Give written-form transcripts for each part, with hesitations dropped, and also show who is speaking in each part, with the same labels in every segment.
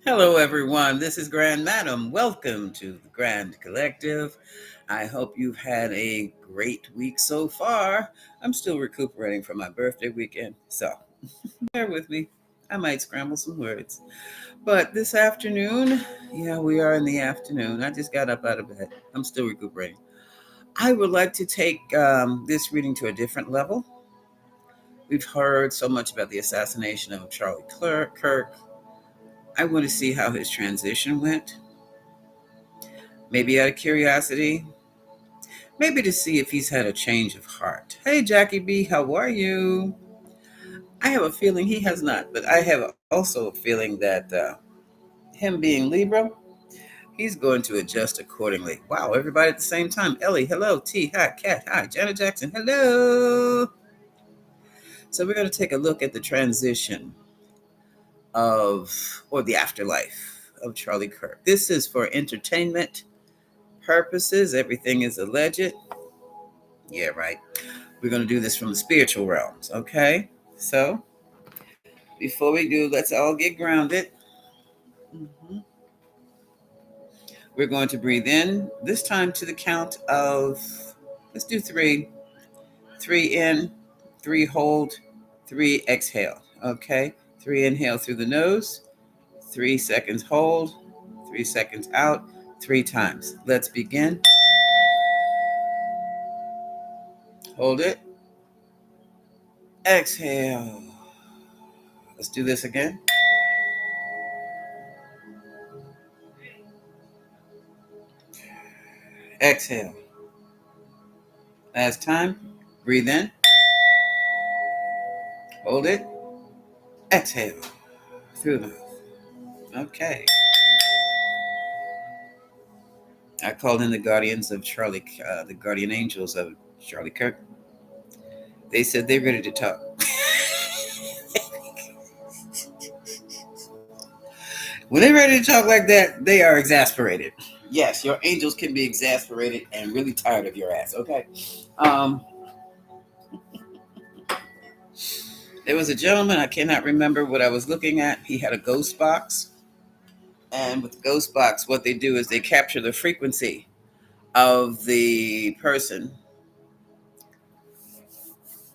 Speaker 1: Hello, everyone. This is Grand Madam. Welcome to the Grand Collective. I hope you've had a great week so far. I'm still recuperating from my birthday weekend, so bear with me. I might scramble some words. But this afternoon, yeah, we are in the afternoon. I just got up out of bed. I'm still recuperating. I would like to take this reading to a different level. We've heard so much about the assassination of Charlie Kirk. I want to see how his transition went. Maybe out of curiosity, maybe to see if he's had a change of heart. Hey, Jackie B, how are you? I have a feeling he has not, but I have also a feeling that him being Libra, he's going to adjust accordingly. Wow, everybody at the same time. Ellie, hello. T, hi. Kat, hi. Janet Jackson, hello. So we're going to take a look at the transition or the afterlife of Charlie Kirk. This is for entertainment purposes. Everything is alleged. Yeah, right. We're going to do this from the spiritual realms, okay? So, before we do, let's all get grounded. Mhm. We're going to breathe in, this time to the count of, let's do three. Three in, three hold, three exhale, okay? Three inhale through the nose, 3 seconds hold, 3 seconds out, three times. Let's begin. Hold it. Exhale. Let's do this again. Exhale. Last time. Breathe in. Hold it. Exhale. Through the mouth. Okay. I called in the guardians of Charlie, the guardian angels of Charlie Kirk. They said they're ready to talk. When they're ready to talk like that, they are exasperated. Yes, your angels can be exasperated and really tired of your ass. Okay. Um, there was a gentleman, I cannot remember what I was looking at. He had a ghost box. And with the ghost box, what they do is they capture the frequency of the person.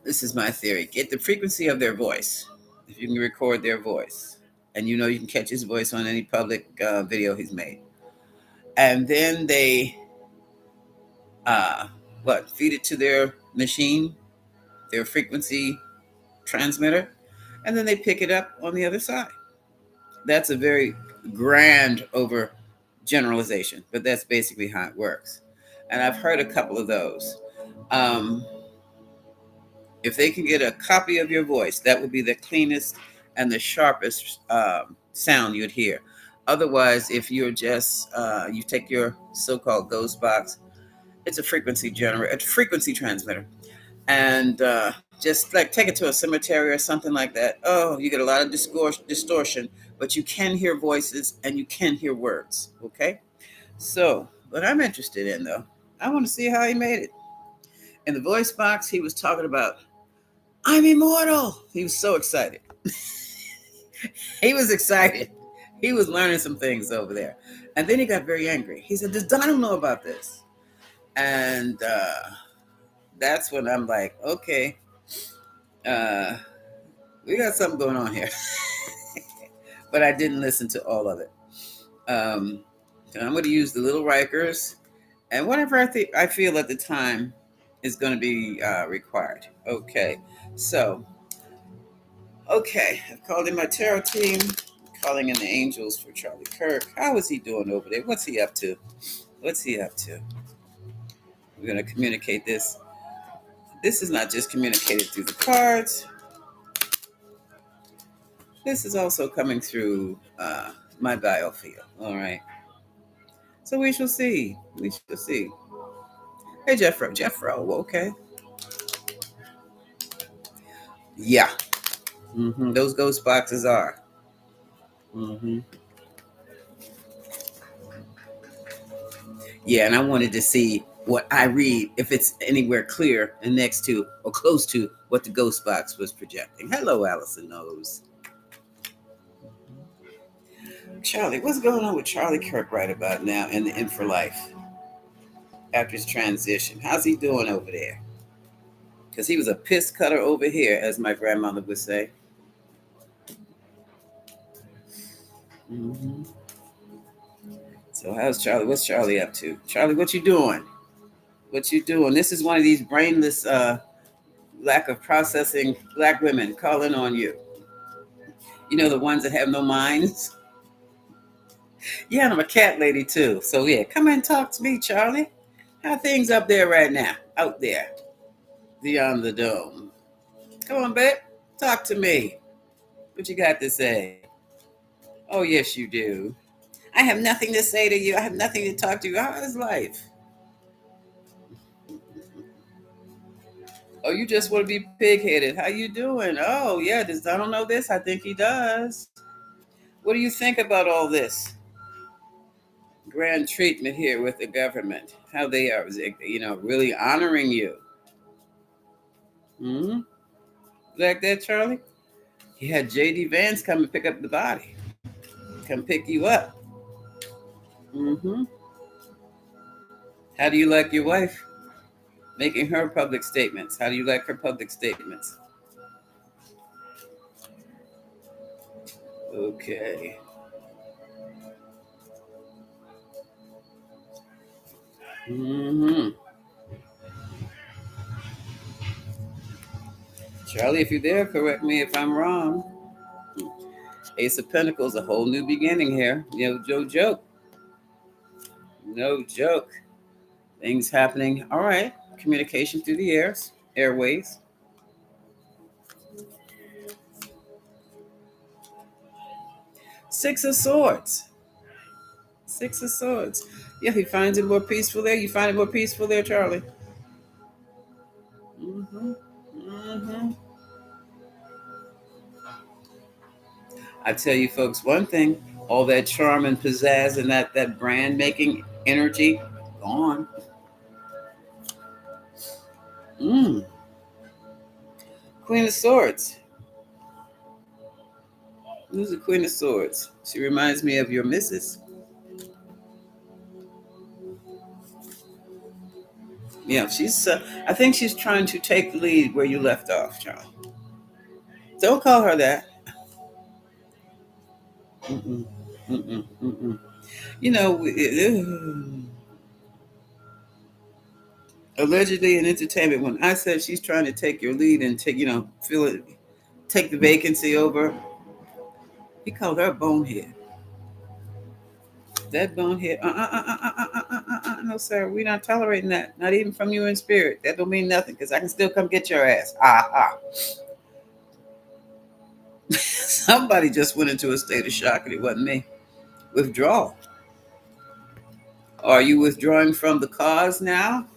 Speaker 1: This is my theory. Get the frequency of their voice. If you can record their voice, and you can catch his voice on any public video he's made, and then they feed it to their machine, their frequency transmitter, and then they pick it up on the other side. That's a very grand over generalization, but that's basically how it works. And I've heard a couple of those. Um, if they can get a copy of your voice, that would be the cleanest and the sharpest sound you'd hear. Otherwise, if you're just you take your so-called ghost box, it's a frequency generator, a frequency transmitter, and just like take it to a cemetery or something like that. Oh, you get a lot of distortion, but you can hear voices and you can hear words. Okay, so what I'm interested in though, I want to see how he made it. In the voice box, he was talking about, I'm immortal. He was so excited. He was excited. He was learning some things over there. And then he got very angry. He said, does Donald know about this? And that's when I'm like, okay, uh, we got something going on here. But I didn't listen to all of it. So I'm going to use the little Rikers and whatever I feel at the time is going to be required. Okay, so I've called in my tarot team, calling in the angels for Charlie Kirk. How is he doing over there? What's he up to? We're going to communicate this. This is not just communicated through the cards. This is also coming through my biofield. All right. So we shall see. We shall see. Hey, Jeffro. Okay. Yeah. Those ghost boxes are. hmm Yeah, and I wanted to see what I read, if it's anywhere clear and next to or close to what the ghost box was projecting. Hello, Allison knows. Charlie, what's going on with Charlie Kirk right about now in the In for Life after his transition? How's he doing over there? Because he was a piss cutter over here, as my grandmother would say. Hmm. So how's Charlie? What's Charlie up to? Charlie, what you doing? What you doing? This is one of these brainless, lack of processing black women calling on you. You know, the ones that have no minds. Yeah, and I'm a cat lady too. So yeah, come and talk to me, Charlie. How things up there right now? Out there, beyond the dome. Come on, babe. Talk to me. What you got to say? Oh, yes, you do. I have nothing to say to you. I have nothing to talk to you. How is life? Oh, you just want to be pig-headed. How you doing? Oh, yeah. Does Donald know this? I think he does. What do you think about all this grand treatment here with the government? How they are, really honoring you? Hmm. Like that, Charlie? He had J.D. Vance come and pick up the body, come pick you up. Hmm. How do you like your wife making her public statements? How do you like her public statements? Okay. Hmm. Charlie, if you're there, correct me if I'm wrong. Ace of Pentacles, a whole new beginning here. No joke. No joke. Things happening. All right. Communication through the airways. Six of Swords. Six of Swords. Yeah, he finds it more peaceful there. You find it more peaceful there, Charlie. Hmm. Hmm. I tell you, folks, one thing: all that charm and pizzazz and that brand making energy, gone. Mm. Queen of Swords. Who's the Queen of Swords? She reminds me of your missus. Yeah, she's. I think she's trying to take the lead where you left off, Charlie. Don't call her that. Mm-mm, mm-mm, mm-mm. You know, allegedly in entertainment, when I said she's trying to take your lead and take, feel it, take the vacancy over, he called her a bonehead. That bonehead. No, sir, we're not tolerating that. Not even from you in spirit. That don't mean nothing because I can still come get your ass. Somebody just went into a state of shock and it wasn't me. Withdrawal. Are you withdrawing from the cause now?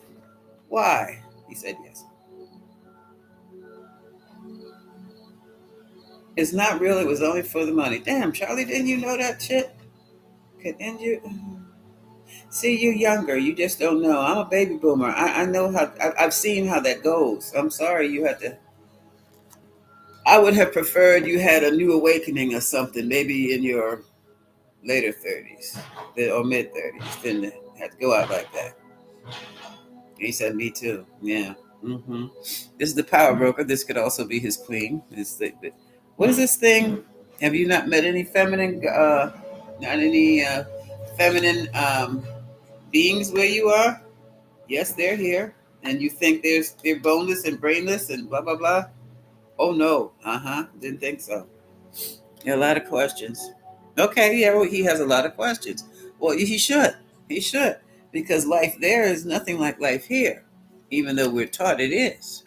Speaker 1: Why? He said yes. It's not real. It was only for the money. Damn, Charlie, didn't you know that shit? Didn't you? See, you're younger. You just don't know. I'm a baby boomer. I know how. I've seen how that goes. I'm sorry you had to. I would have preferred you had a new awakening or something, maybe in your later 30s or mid 30s, than to have to go out like that. He said, "Me too." Yeah. Hmm. This is the power broker. This could also be his queen. What is this thing? Have you not met any not any feminine beings where you are? Yes, they're here, and you think they're boneless and brainless and blah blah blah. Oh no, didn't think so. Yeah, a lot of questions. Okay, yeah, well, he has a lot of questions. Well, he should, because life there is nothing like life here, even though we're taught it is.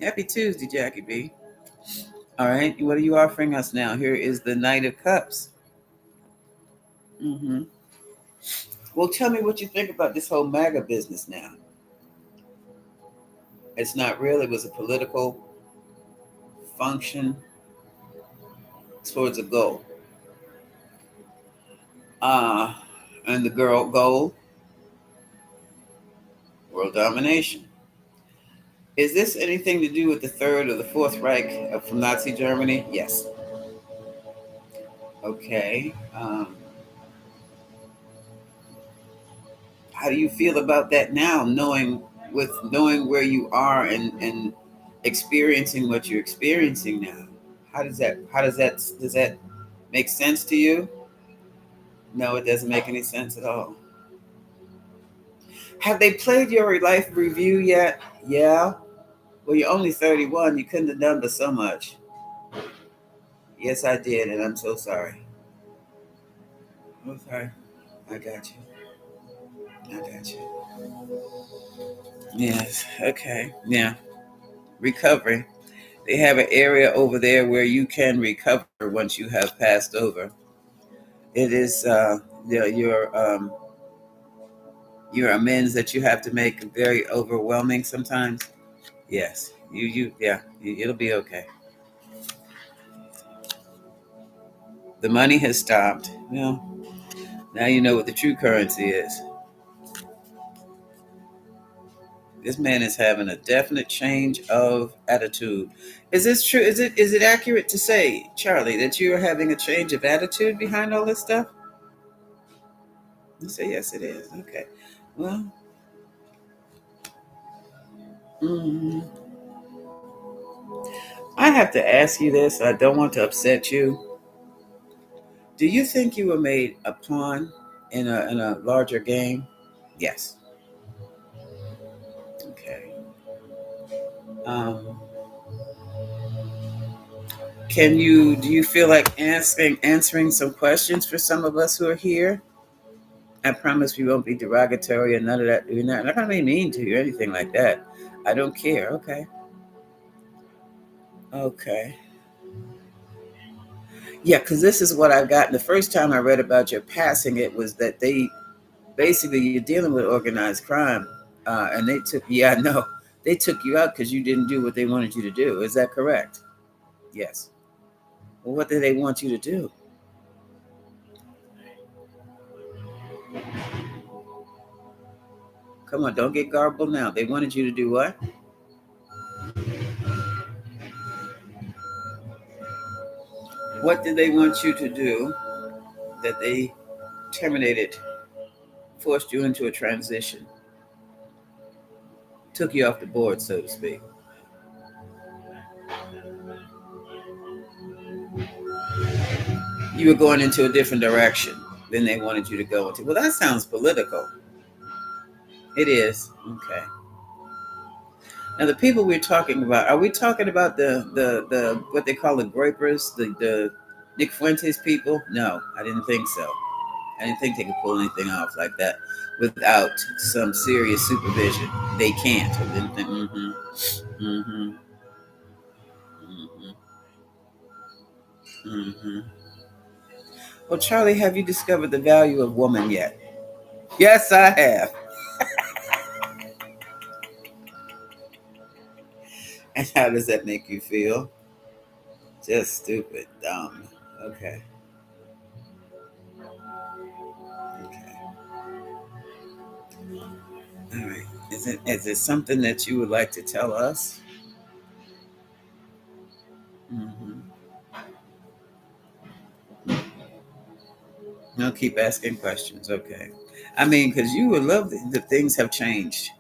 Speaker 1: Happy Tuesday, Jackie B. All right, what are you offering us now? Here is the Knight of Cups. Hmm. Well, tell me what you think about this whole MAGA business now. It's not real. It was a political function towards a goal. Uh, and the goal, world domination. Is this anything to do with the Third or the Fourth Reich from Nazi Germany? Yes. Okay. How do you feel about that now, knowing where you are and experiencing what you're experiencing now? How does that make sense to you? No, it doesn't make any sense at all. Have they played your life review yet? Yeah. Well, you're only 31. You couldn't have done but so much. Yes, I did, and I'm so sorry. Okay, I got you. I got you. Yes. Okay. Yeah. Recovery. They have an area over there where you can recover once you have passed over. It is your amends that you have to make very overwhelming sometimes. Yes. It'll be okay. The money has stopped. Well, now you know what the true currency is. This man is having a definite change of attitude. Is this true? Is it accurate to say, Charlie, that you are having a change of attitude behind all this stuff? You say yes, it is. Okay. Well, mm, I have to ask you this. I don't want to upset you. Do you think you were made a pawn in a larger game? Yes. Okay. Um, do you feel like answering some questions for some of us who are here? I promise we won't be derogatory or none of that. We're not gonna be mean to you or anything like that. I don't care. Okay. Okay. Yeah, because this is what I've gotten. The first time I read about your passing, it was that they basically you're dealing with organized crime, and they took. Yeah, I know. They took you out because you didn't do what they wanted you to do. Is that correct? Yes. Well, what did they want you to do? Come on, don't get garbled now. They wanted you to do what? What did they want you to do that they terminated, forced you into a transition, took you off the board, so to speak? You were going into a different direction than they wanted you to go into. Well, that sounds political. It is. Okay. Now, the people we're talking about, are we talking about the what they call the grapers, the Nick Fuentes people? No, I didn't think so. I didn't think they could pull anything off like that without some serious supervision. They can't. I didn't think. Mm-hmm. Mm-hmm. Mm-hmm. Mm-hmm. Well, Charlie, have you discovered the value of woman yet? Yes, I have. And how does that make you feel? Just stupid, dumb. Okay. Okay. All right. Is it something that you would like to tell us? Mm-hmm. No, keep asking questions. Okay. I mean, because you would love the things have changed.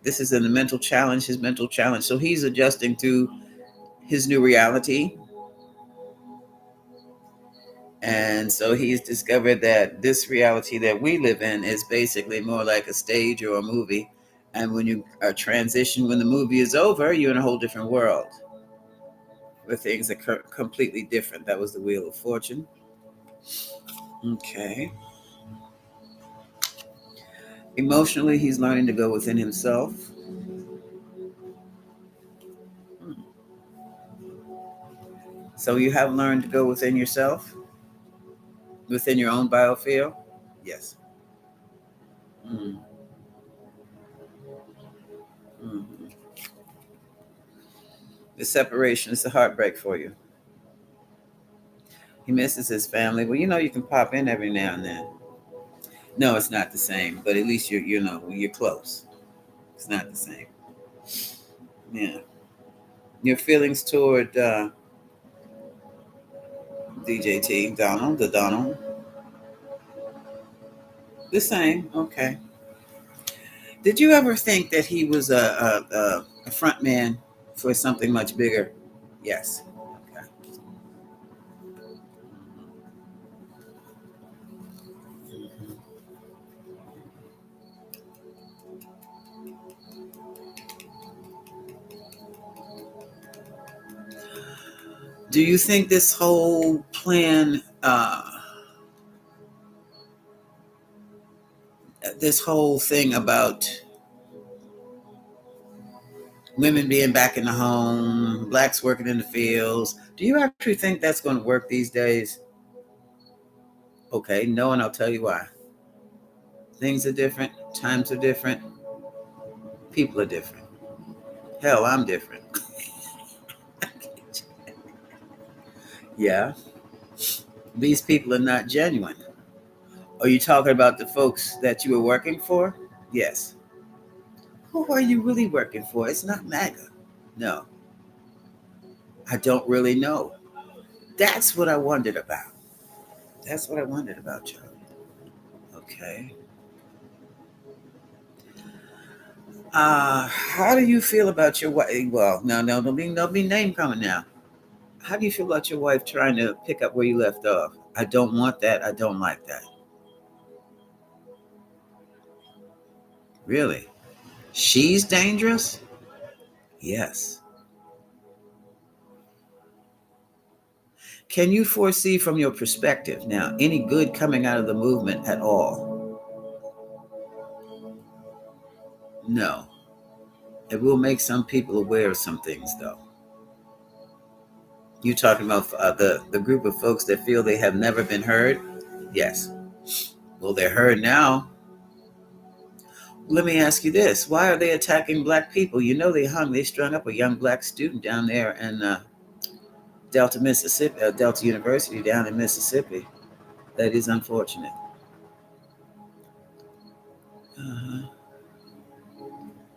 Speaker 1: This is a mental challenge, his mental challenge. So he's adjusting to his new reality. And so he's discovered that this reality that we live in is basically more like a stage or a movie. And when you are transition, when the movie is over, you're in a whole different world where things are completely different. That was the Wheel of Fortune. Okay. Emotionally, he's learning to go within himself. So you have learned to go within yourself, within your own biofield. Yes. Mm-hmm. Mm-hmm. The separation is the heartbreak for you. He misses his family. Well, you can pop in every now and then. No, it's not the same, but at least you're close. It's not the same. Yeah. Your feelings toward DJT, Donald, the Donald. The same. Okay. Did you ever think that he was a front man for something much bigger? Yes. Okay. Do you think this whole plan, this whole thing about women being back in the home, blacks working in the fields, do you actually think that's going to work these days? Okay, no, and I'll tell you why. Things are different, times are different, people are different. Hell, I'm different. Yeah, these people are not genuine. Are you talking about the folks that you were working for? Yes. Who are you really working for? It's not MAGA. No, I don't really know. That's what I wondered about. That's what I wondered about, Charlie. Okay. How do you feel about your wife? Well, no, no, don't be name coming now. How do you feel about your wife trying to pick up where you left off? I don't want that. I don't like that. Really? She's dangerous? Yes. Can you foresee from your perspective now any good coming out of the movement at all? No. It will make some people aware of some things, though. You talking about the group of folks that feel they have never been heard? Yes. Well, they're heard now. Let me ask you this: why are they attacking black people? You know, they strung up a young black student down there in Delta, Mississippi, Delta University down in Mississippi. That is unfortunate. Uh-huh.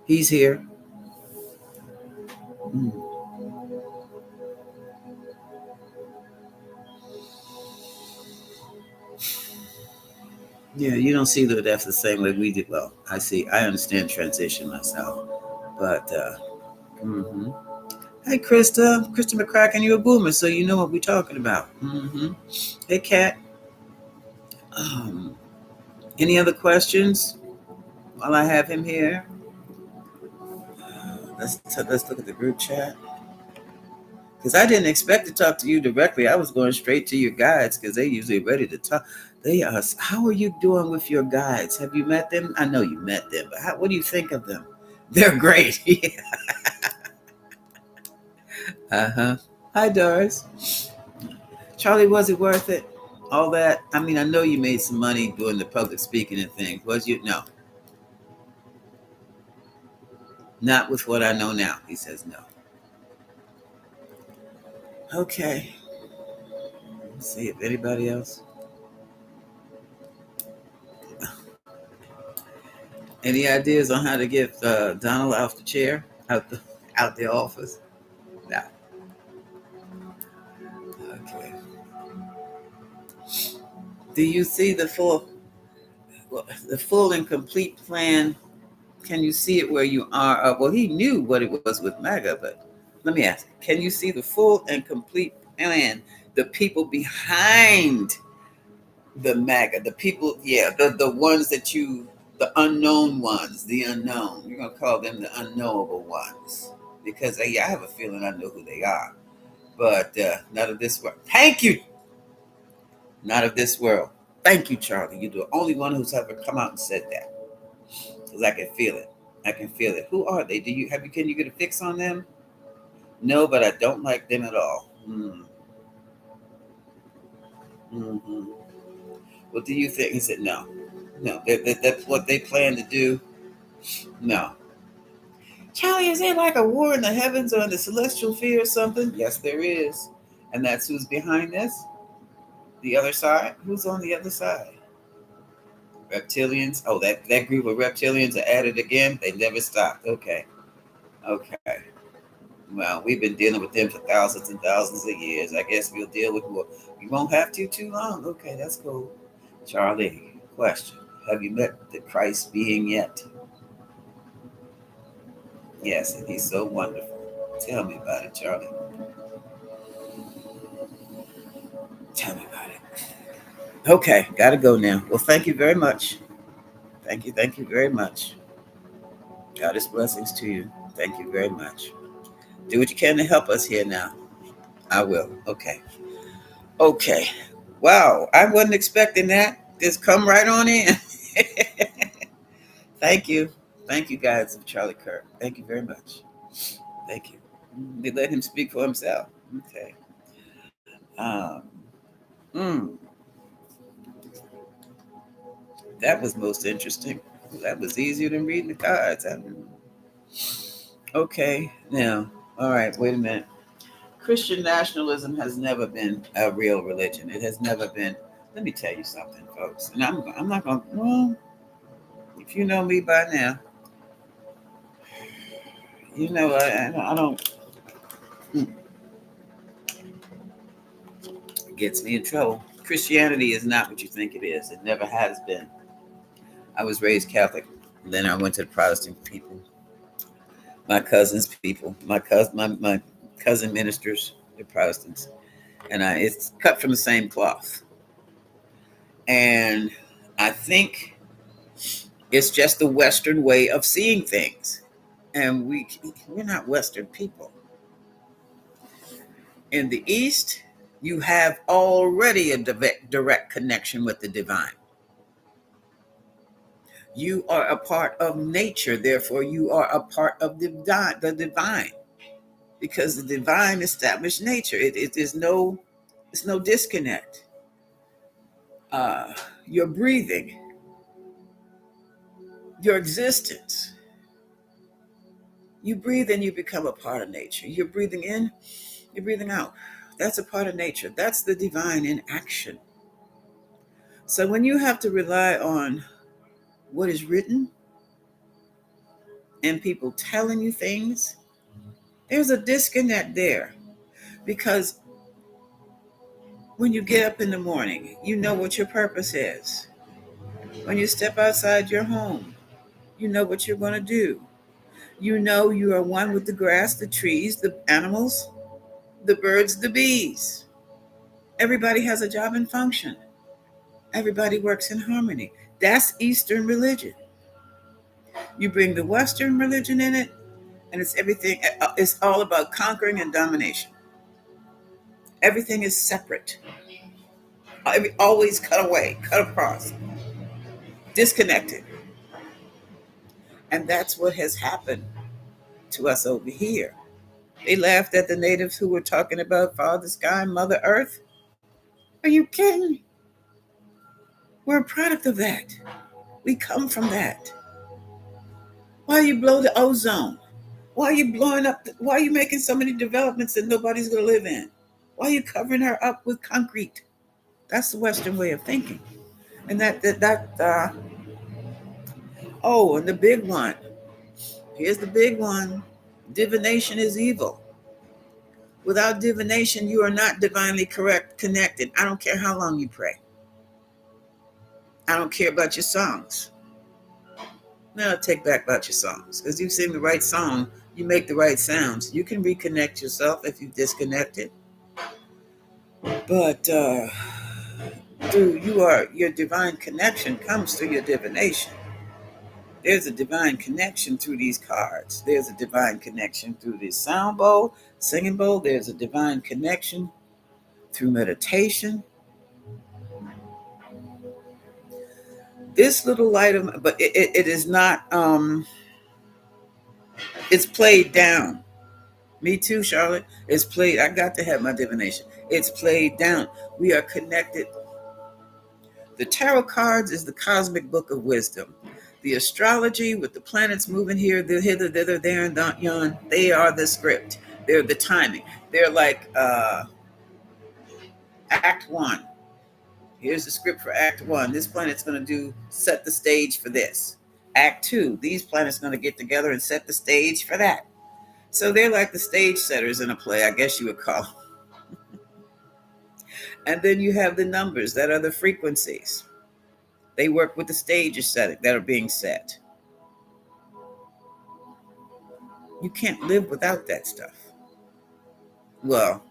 Speaker 1: He's here. Mm. Yeah, you don't see that that's the same way we do. Well, I see. I understand transition myself, but mm-hmm. Hey, Krista McCracken, you're a boomer, so you know what we're talking about. Mm-hmm. Hey, Kat. Um, any other questions while I have him here? Let's look at the group chat because I didn't expect to talk to you directly. I was going straight to your guides because they usually ready to talk. They are. How are you doing with your guides? Have you met them? I know you met them, but what do you think of them? They're great. Uh huh. Hi, Doris. Charlie, was it worth it? All that? I mean, I know you made some money doing the public speaking and things. Was you? No, not with what I know now. He says no. Okay. Let's see if anybody else. Any ideas on how to get Donald out the chair, out the office? No. Okay. Do you see the full and complete plan? Can you see it where you are? Well, he knew what it was with MAGA, but let me ask: can you see the full and complete plan? The people behind the MAGA, the people, yeah, the ones that the unknown ones, the unknown. You're gonna call them the unknowable ones because yeah, I have a feeling I know who they are, but not of this world. Thank you. Not of this world. Thank you, Charlie. You're the only one who's ever come out and said that because I can feel it. I can feel it. Who are they? Do you have you? Can you get a fix on them? No, but I don't like them at all. Mm-hmm. What do you think? He said no. No, that's what they plan to do. No. Charlie, is there like a war in the heavens or in the celestial sphere or something? Yes, there is. And that's who's behind this? The other side? Who's on the other side? Reptilians? Oh, that group of reptilians are at it again? They never stopped. Okay. Okay. Well, we've been dealing with them for thousands and thousands of years. I guess we'll deal with more. We won't have to too long. Okay, that's cool. Charlie, question. Have you met the Christ being yet? Yes, and he's so wonderful. Tell me about it, Charlie. Tell me about it. Okay, gotta go now. Well, thank you very much. Thank you very much. Goddess blessings to you. Thank you very much. Do what you can to help us here now. I will. Okay. Okay. Wow, I wasn't expecting that. Just come right on in. Thank you. Thank you, guys, of Charlie Kirk. Thank you very much. Thank you. They let him speak for himself. Okay. Um, mm, that was most interesting. That was easier than reading the cards. Okay. Now, all right, wait a minute. Christian nationalism has never been a real religion. It has never been. Let me tell you something, folks. And I'm not going to, well, if you know me by now, you know I don't, it gets me in trouble. Christianity is not what you think it is. It never has been. I was raised Catholic. Then I went to the Protestant people, my cousins' people, my cousin ministers, the Protestants, and it's cut from the same cloth. And I think it's just the Western way of seeing things, and we're not Western people. In the East, you have already a direct connection with the divine. You are a part of nature, therefore you are a part of the divine, because the divine established nature. It is no, it's no disconnect. Uh, your breathing, your existence. You breathe and you become a part of nature. You're breathing in, you're breathing out. That's a part of nature. That's the divine in action. So when you have to rely on what is written and people telling you things, there's a disconnect there. Because when you get up in the morning, you know what your purpose is. When you step outside your home, you know what you're going to do. You know you are one with the grass, the trees, the animals, the birds, the bees. Everybody has a job and function. Everybody works in harmony. That's Eastern religion. You bring the Western religion in it, and it's everything. It's all about conquering and domination. Everything is separate. Always cut away, cut across, disconnected. And that's what has happened to us over here. They laughed at the natives who were talking about Father Sky, Mother Earth. Are you kidding? We're a product of that. We come from that. Why you blow the ozone? Why are you blowing up? Why are you making so many developments that nobody's going to live in? Why are you covering her up with concrete? That's the Western way of thinking. And oh, and the big one. Here's the big one. Divination is evil. Without divination, you are not divinely correct connected. I don't care how long you pray. I don't care about your songs. No, I'll take back about your songs. Because you sing the right song, you make the right sounds. You can reconnect yourself if you disconnect it. But through your divine connection comes through your divination. There's a divine connection through these cards. There's a divine connection through this sound bowl, singing bowl. There's a divine connection through meditation. This little item, but it is not, it's played down. Me too, Charlotte. It's played. I got to have my divination. It's played down. We are connected. The tarot cards is the cosmic book of wisdom. The astrology with the planets moving here, hither, thither, there, and yon, they are the script. They're the timing. They're like Act One. Here's the script for Act One. This planet's going to set the stage for this. Act Two. These planets going to get together and set the stage for that. So they're like the stage setters in a play, I guess you would call them. And then you have the numbers that are the frequencies. They work with the stages set that are being set. You can't live without that stuff. Well,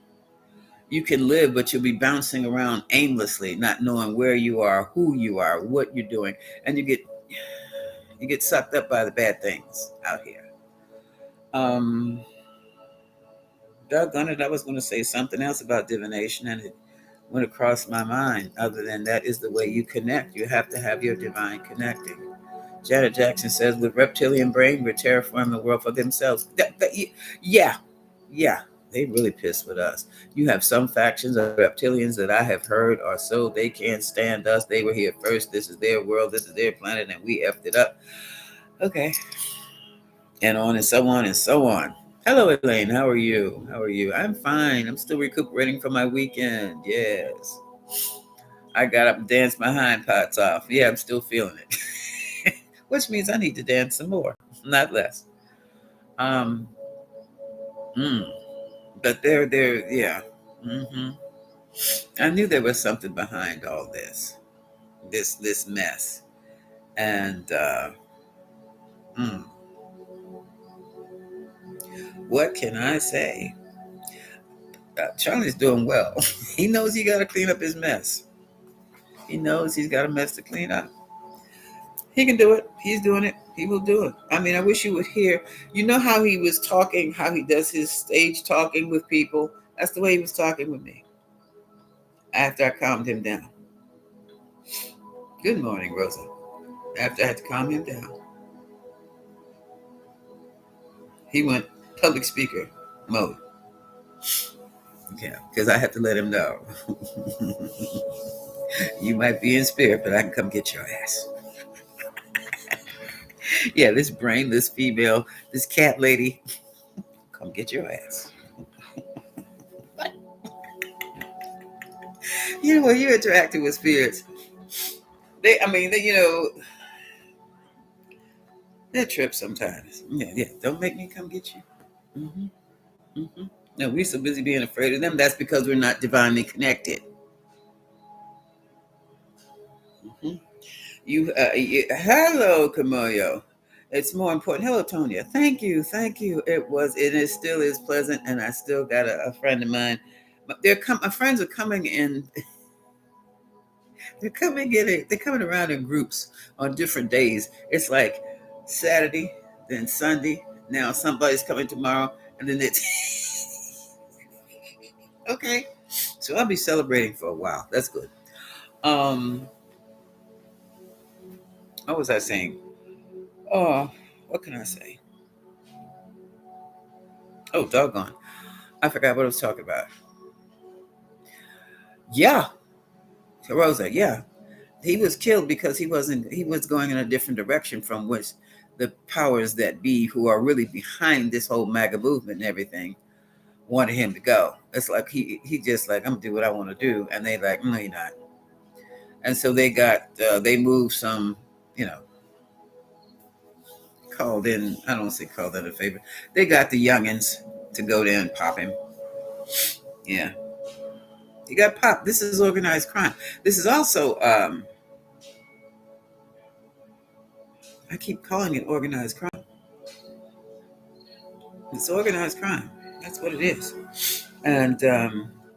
Speaker 1: you can live, but you'll be bouncing around aimlessly, not knowing where you are, who you are, what you're doing, and you get sucked up by the bad things out here. Um, Doggone it, I was going to say something else about divination, and it went across my mind. Other than that, is the way you connect. You have to have your divine connecting. Janet Jackson says, with reptilian brain, we're terraforming the world for themselves. Yeah, yeah, they really pissed with us. You have some factions of reptilians that I have heard are so they can't stand us. They were here first. This is their world. This is their planet, and we effed it up. Okay. And on and so on and so on. Hello, Elaine. How are you? How are you? I'm fine. I'm still recuperating from my weekend. Yes. I got up and danced my hind parts off. Yeah, I'm still feeling it. Which means I need to dance some more, not less. Um, mm, but yeah. hmm I knew there was something behind all this mess. And mm, what can I say? Charlie's doing well. He knows he got to clean up his mess. He knows he's got a mess to clean up. He can do it. He's doing it. He will do it. I mean, I wish you would hear. You know how he was talking, how he does his stage talking with people? That's the way he was talking with me after I calmed him down. Good morning, Rosa. After I had to calm him down, he went public speaker mode. Yeah, because I had to let him know. You might be in spirit, but I can come get your ass. Yeah, this brainless female, this cat lady, come get your ass. You know, when you're interacting with spirits, they're trips sometimes. Yeah, yeah. Don't make me come get you. hmm No, we're so busy being afraid of them. That's because we're not divinely connected. hmm Hello, Camoyo. It's more important. Hello, Tonya. Thank you, thank you. It is still is pleasant, and I still got a friend of mine. But my friends are coming in. They're coming around in groups on different days. It's like Saturday, then Sunday. Now somebody's coming tomorrow, and then it's okay. So I'll be celebrating for a while. That's good. Um, what was I saying? Oh, what can I say? Oh, doggone. I forgot what I was talking about. Yeah, Rosa, yeah. He was killed because he was going in a different direction from which the powers that be who are really behind this whole MAGA movement and everything wanted him to go. It's like he just like, I'm gonna do what I want to do, and they like, no, you're not. And so they moved some, you know, called in. I don't say called in a favor. They got the youngins to go there and pop him. Yeah, he got popped. This is organized crime. This is also I keep calling it organized crime. It's organized crime. That's what it is. And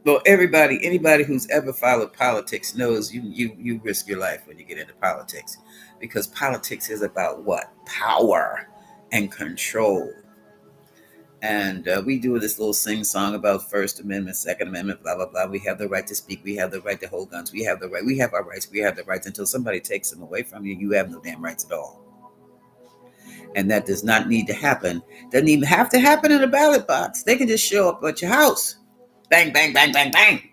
Speaker 1: well, anybody who's ever followed politics knows you risk your life when you get into politics, because politics is about what? Power and control. And we do this little sing song about First Amendment, Second Amendment, blah blah blah. We have the right to speak. We have the right to hold guns. We have the right. We have our rights. We have the rights. Until somebody takes them away from you, you have no damn rights at all. And that does not need to happen. Doesn't even have to happen in a ballot box. They can just show up at your house. Bang, bang, bang, bang, bang.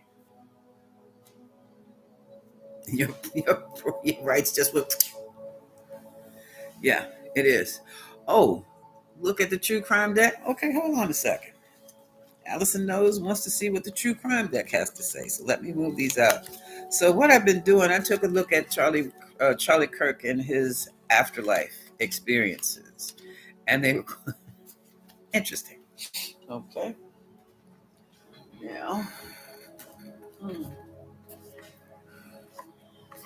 Speaker 1: Your, your, your rights just went. Yeah, it is. Oh, look at the true crime deck. Okay, hold on a second. Allison Knows wants to see what the true crime deck has to say. So let me move these out. So what I've been doing, I took a look at Charlie Kirk and his afterlife experiences, and they were interesting. Okay. Yeah. Hmm.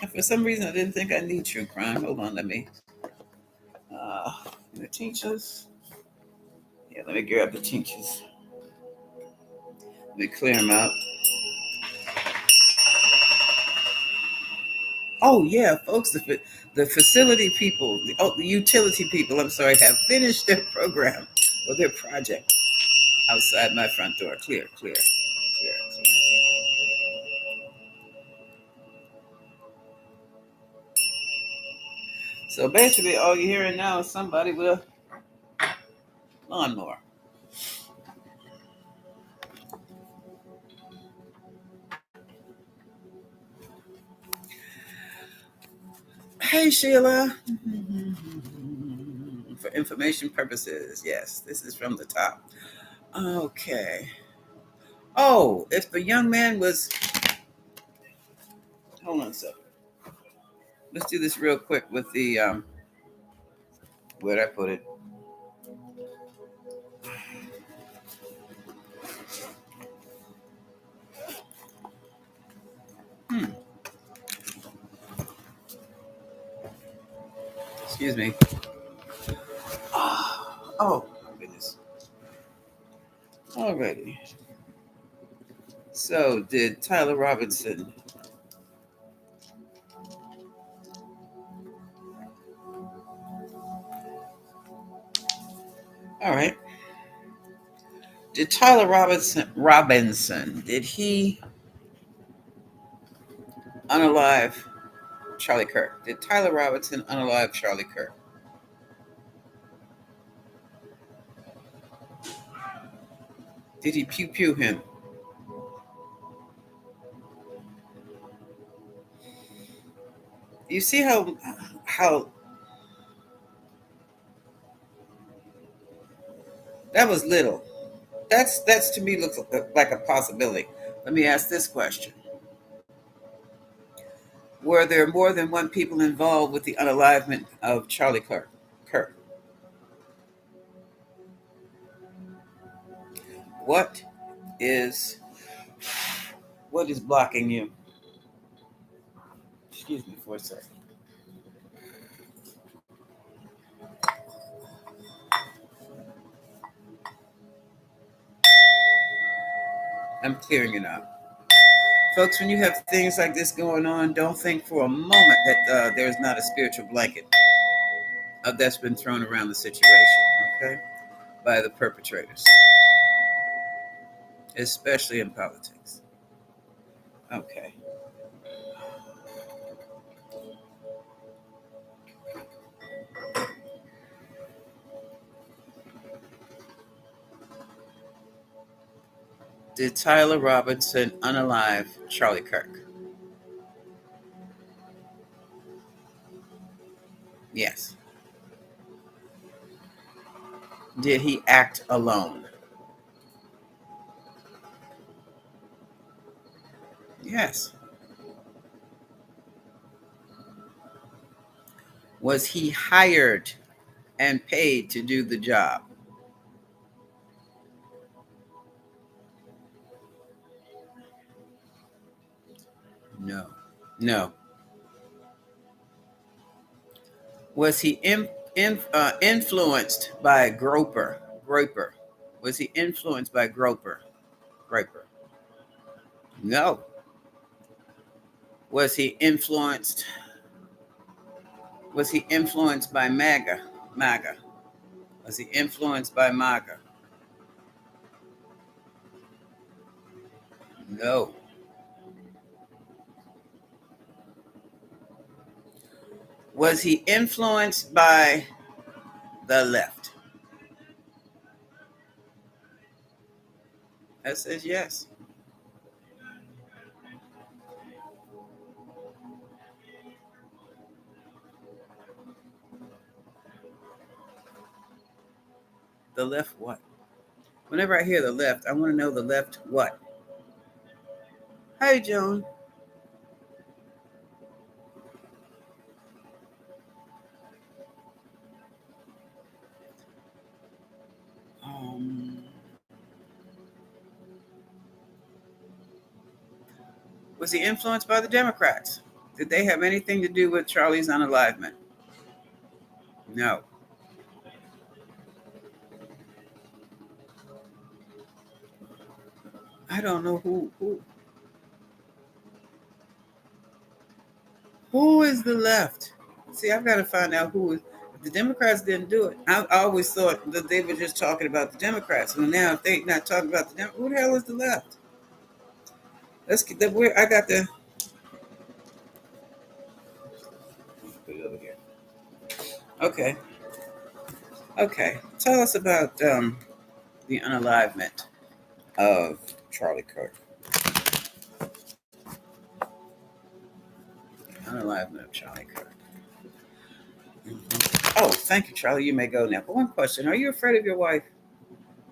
Speaker 1: And for some reason, I didn't think I need true crime. Hold on, uh, the tinctures. Yeah, let me grab the tinctures. Let me clear them out. Oh yeah, folks, the facility people, the utility people. I'm sorry, have finished their program or their project outside my front door. Clear, clear, clear, clear. So basically, all you're hearing now is somebody with a lawnmower. Hey Sheila. For information purposes, yes, this is from the top. Okay. Oh, if the young man was, hold on a second. Let's do this real quick with the where'd I put it? Hmm. Excuse me. Oh, my goodness. Alrighty. So, did Tyler Robinson? All right. Did Tyler Robinson? Did he unalive Charlie Kirk? Did Tyler Robinson unalive Charlie Kirk? Did he pew pew him? You see how that was little. That's to me looks like a possibility. Let me ask this question: were there more than one people involved with the unalivement of Charlie Kirk? Kirk, what is what is blocking you? Excuse me for a second. I'm clearing it out. Folks, when you have things like this going on, don't think for a moment that there's not a spiritual blanket that's been thrown around the situation, okay, by the perpetrators, especially in politics. Okay. Did Tyler Robinson unalive Charlie Kirk? Yes. Did he act alone? Yes. Was he hired and paid to do the job? No. No. Was he influenced by Groper? Groper. Was he influenced by Groper? Groper. No. Was he influenced? Was he influenced by MAGA? MAGA. Was he influenced by MAGA? No. Was he influenced by the left? That says yes. The left what? Whenever I hear the left, I want to know the left what? Hey, Joan. Um, Was he influenced by the Democrats? Did they have anything to do with Charlie's unalivement? No. I don't know who is the left. See, I've got to find out who is. The Democrats didn't do it. I always thought that they were just talking about the Democrats. Well, now if they're not talking about the Democrats, who the hell is the left? Let's get that. Where I got the. Put it over here. Okay. Okay. Tell us about the unalivement of Charlie Kirk. Unalivement of Charlie Kirk. Mm-hmm. Oh, thank you, Charlie. You may go now. But one question: are you afraid of your wife?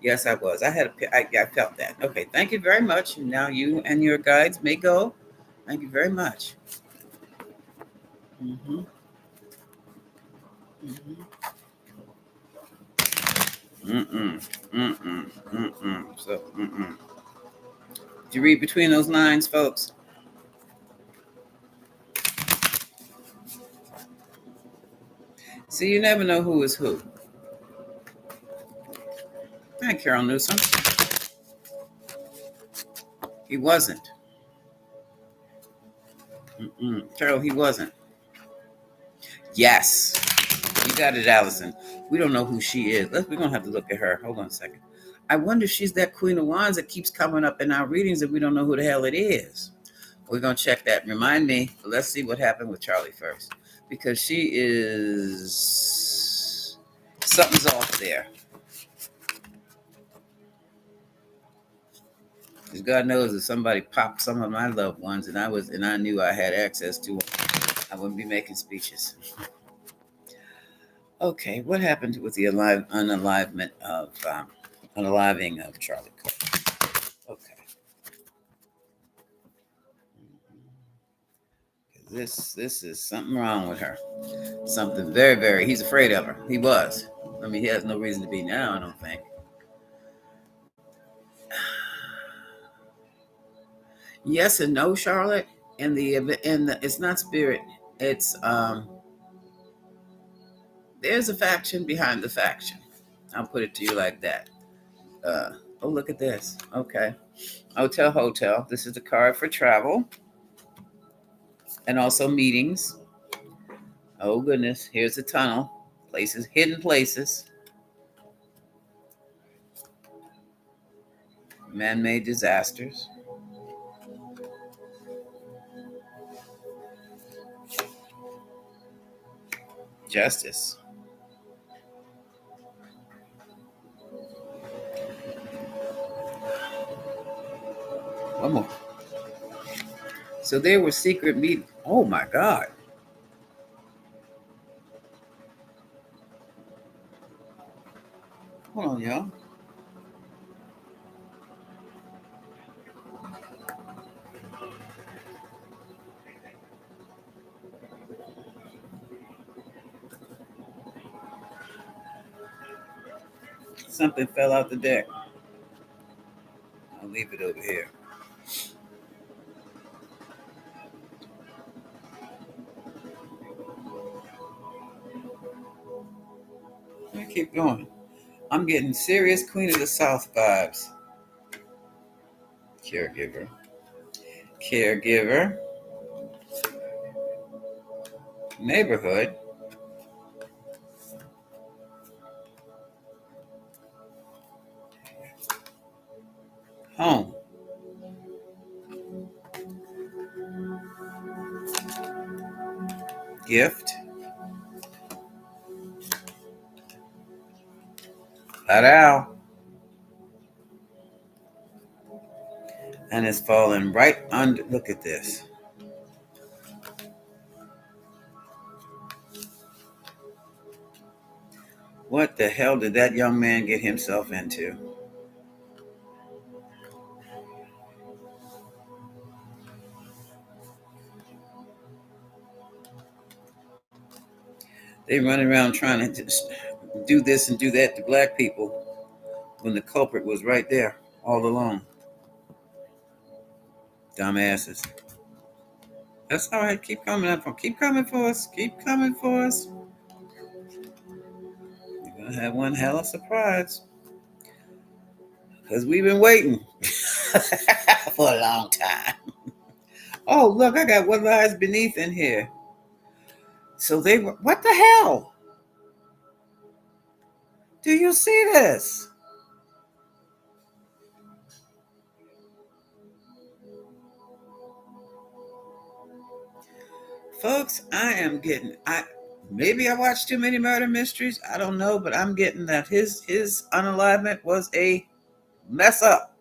Speaker 1: Yes, I was. I felt that. Okay, thank you very much. Now you and your guides may go. Thank you very much. Mm-hmm. Mm-hmm. Mm-mm. Mm-mm. Mm-mm. So, mm-mm. Did you read between those lines, folks? See, you never know who is who. Hi, Carol Newsom. He wasn't. Mm-mm. Carol, he wasn't. Yes. You got it, Allison. We don't know who she is. We're going to have to look at her. Hold on a second. I wonder if she's that Queen of Wands that keeps coming up in our readings and we don't know who the hell it is. We're going to check that. Remind me. Let's see what happened with Charlie first. Because she is... something's off there. Because God knows if somebody popped some of my loved ones and I knew I had access to them, I wouldn't be making speeches. Okay, what happened with the unaliving of Charlie Kirk? Okay. This is something wrong with her. Something very, very. He's afraid of her. He was. I mean, he has no reason to be now, I don't think. Yes and no, Charlotte. It's not spirit. It's there's a faction behind the faction. I'll put it to you like that. Oh, look at this. Okay. Hotel. This is the card for travel and also meetings. Oh, goodness. Here's the tunnel. Places, hidden places. Man-made disasters. Justice. One more. So there were secret meetings. Oh, my God. Hold on, y'all. Something fell out the deck. I'll leave it over here. Let me keep going. I'm getting serious Queen of the South vibes. Caregiver. Neighborhood. Home. Gift. Flat out. And it's falling right under. Look at this. What the hell did that young man get himself into? They running around trying to do this and do that to black people when the culprit was right there all along. Dumbasses. That's all right. Keep coming up. Keep coming for us. Keep coming for us. You're gonna have one hell of a surprise because we've been waiting for a long time. Oh, look, I got what lies beneath in here. So they were. What the hell? Do you see this? Folks, I am getting I maybe I watched too many murder mysteries. I don't know, but I'm getting that his unalivement was a mess up.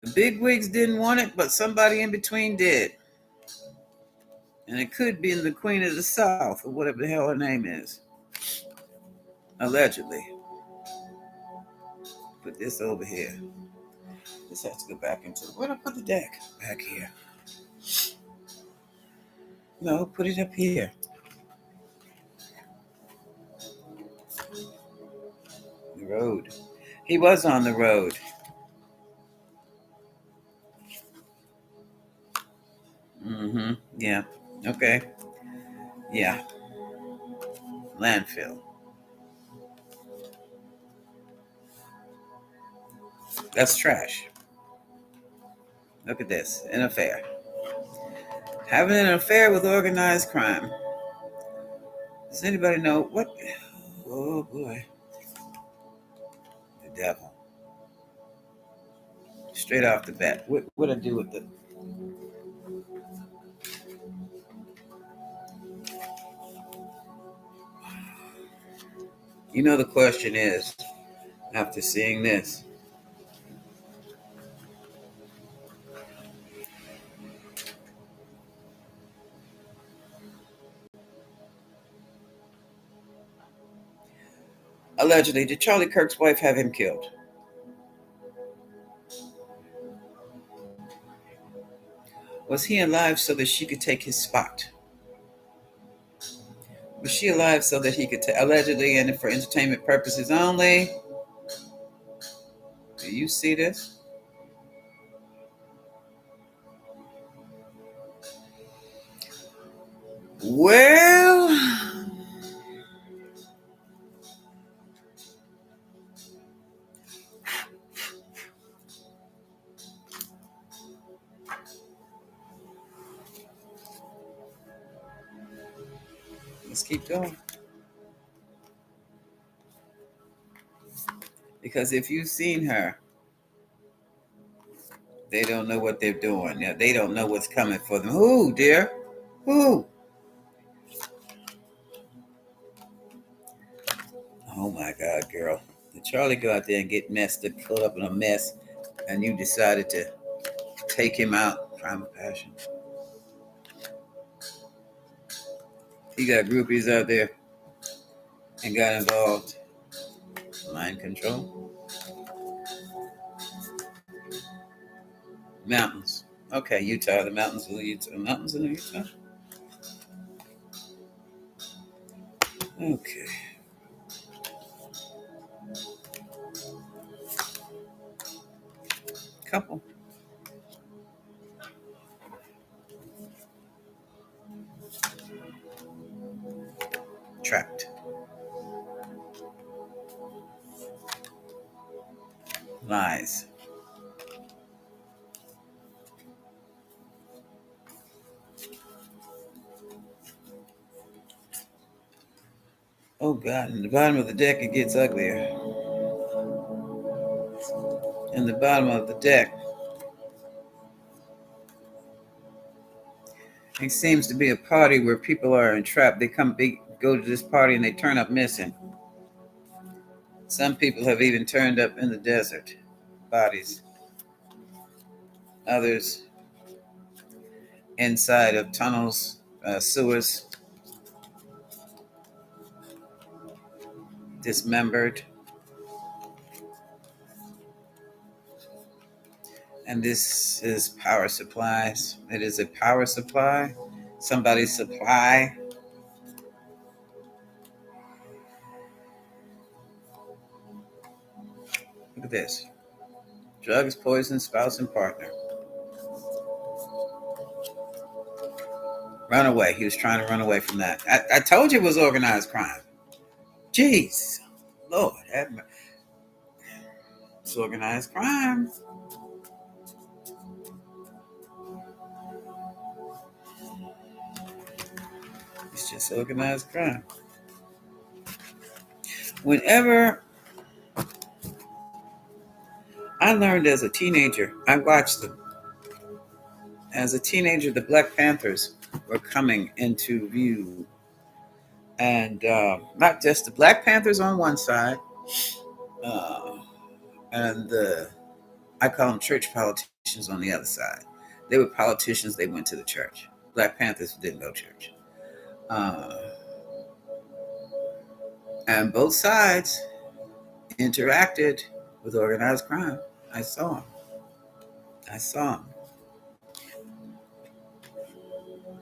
Speaker 1: The big wigs didn't want it, but somebody in between did. And it could be the Queen of the South or whatever the hell her name is. Allegedly. Put this over here. This has to go back into where'd I put the deck? Back here. No, put it up here. The road. He was on the road. Mm-hmm. Yeah. Okay. Yeah. Landfill. That's trash. Look at this. An affair. Having an affair with organized crime. Does anybody know what? Oh boy. The devil. Straight off the bat. What I do with the. You know, the question is, after seeing this, allegedly, did Charlie Kirk's wife have him killed? Was he alive so that she could take his spot? Was she alive so that he could allegedly and for entertainment purposes only? Do you see this? Well, let's keep going. Because if you've seen her, they don't know what they're doing. Yeah, they don't know what's coming for them. Who, dear? Who? Oh my God, girl. Did Charlie go out there and get messed up, caught up in a mess, and you decided to take him out? Crime of passion. He got groupies out there and got involved. Mind control. Mountains. Okay, Utah. The mountains of Utah. Mountains in Utah. Okay. Couple. Trapped. Lies. Oh God! In the bottom of the deck, it gets uglier. In the bottom of the deck, it seems to be a party where people are entrapped. They go to this party and they turn up missing. Some people have even turned up in the desert, bodies. Others inside of tunnels, sewers, dismembered. And this is power supplies. It is a power supply. Somebody's supply. Look at this. Drugs, poison, spouse, and partner. Run away. He was trying to run away from that. I told you it was organized crime. Jeez. Lord, it's organized crime. It's just organized crime. Whenever I learned as a teenager, I watched them. As a teenager, the Black Panthers were coming into view. And not just the Black Panthers on one side, uh, and I call them church politicians on the other side. They were politicians, they went to the church. Black Panthers didn't go to church. Uh, and both sides interacted with organized crime. I saw them. I saw them.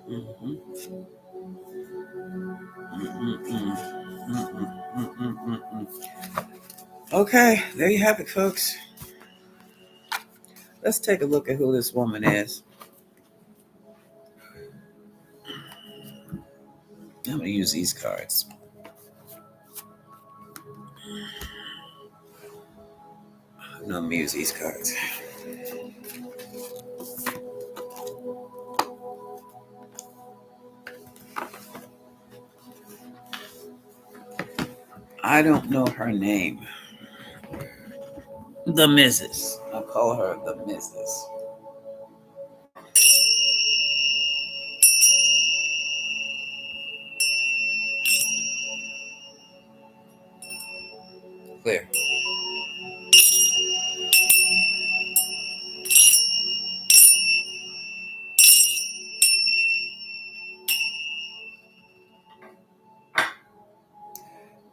Speaker 1: Mm-hmm. Mm-mm-mm. Mm-mm-mm-mm-mm-mm. Okay, there you have it, folks. Let's take a look at who this woman is. I'm going to use these cards. No, I'm going to use these cards. I don't know her name. The Mrs. I'll call her the Mrs. Clear.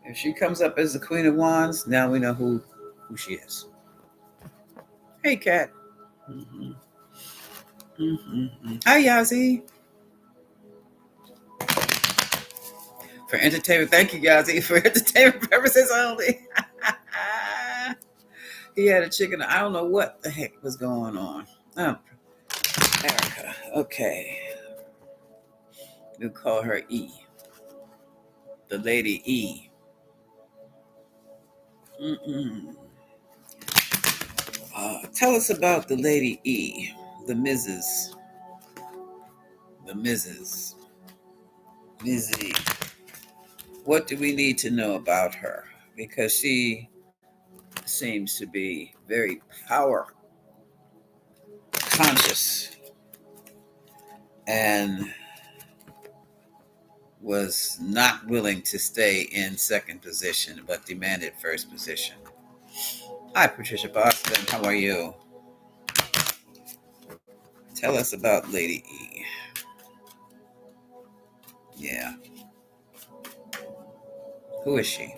Speaker 1: If she comes up as the Queen of Wands, now we know who she is. Hey, Cat. Mm-hmm. Mm-hmm. Hi, Yazi. For entertainment, thank you, Yazi. For entertainment purposes only. He had a chicken. I don't know what the heck was going on. Oh, Erica. Okay. We'll call her E. The Lady E. Tell us about the Lady E. The Mrs. The Mrs. Mizzy. What do we need to know about her? Because she seems to be very power conscious and was not willing to stay in second position but demanded first position. Hi, Patricia Boston. How are you? Tell us about Lady E. Yeah. Who is she?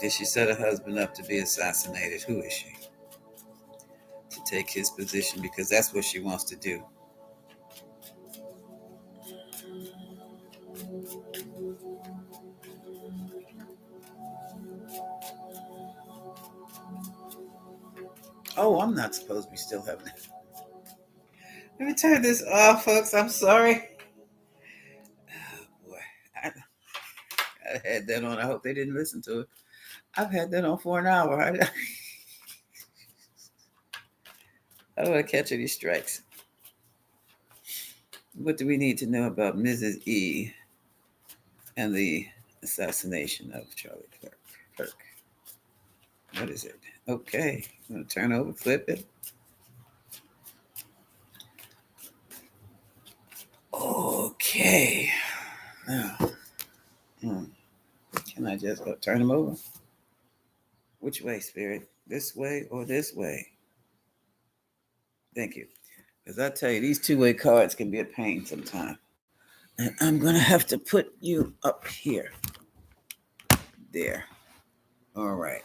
Speaker 1: Did she set her husband up to be assassinated? Who is she? To take his position because that's what she wants to do. Oh, I'm not supposed to be still having it. Let me turn this off, folks. I'm sorry. Oh, boy. I had that on. I hope they didn't listen to it. I've had that on for an hour. I don't want to catch any strikes. What do we need to know about Mrs. E and the assassination of Charlie Kirk? What is it? Okay. I'm going to turn over, flip it. Okay. Now, can I just turn them over? Which way, Spirit? This way or this way? Thank you. Because I tell you, these two-way cards can be a pain sometimes. And I'm going to have to put you up here. There. All right.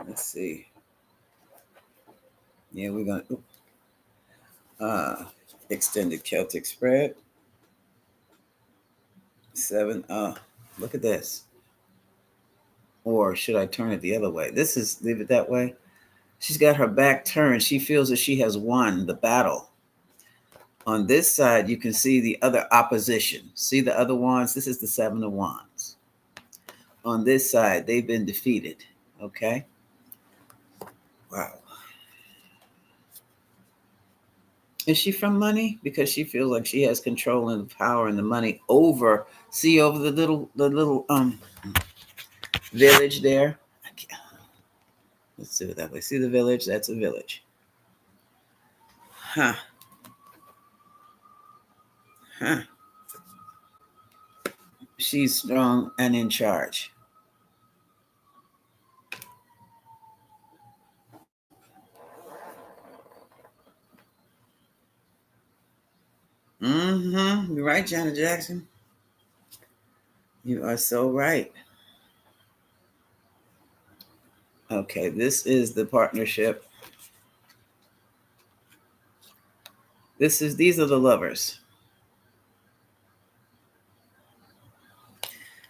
Speaker 1: Let's see. Yeah, we're going to extended Celtic spread. 7. Look at this. Or should I turn it the other way? Leave it that way. She's got her back turned. She feels that she has won the battle. On this side, you can see the other opposition. See the other wands? This is the Seven of Wands. On this side, they've been defeated. Okay? Wow. Is she from money? Because she feels like she has control and the power and the money over, see over the little village there? Let's do it that way. See the village? That's a village. Huh. Huh. She's strong and in charge. Mm-hmm. You're right, Janet Jackson. You are so right. Okay, this is the partnership. These are the lovers.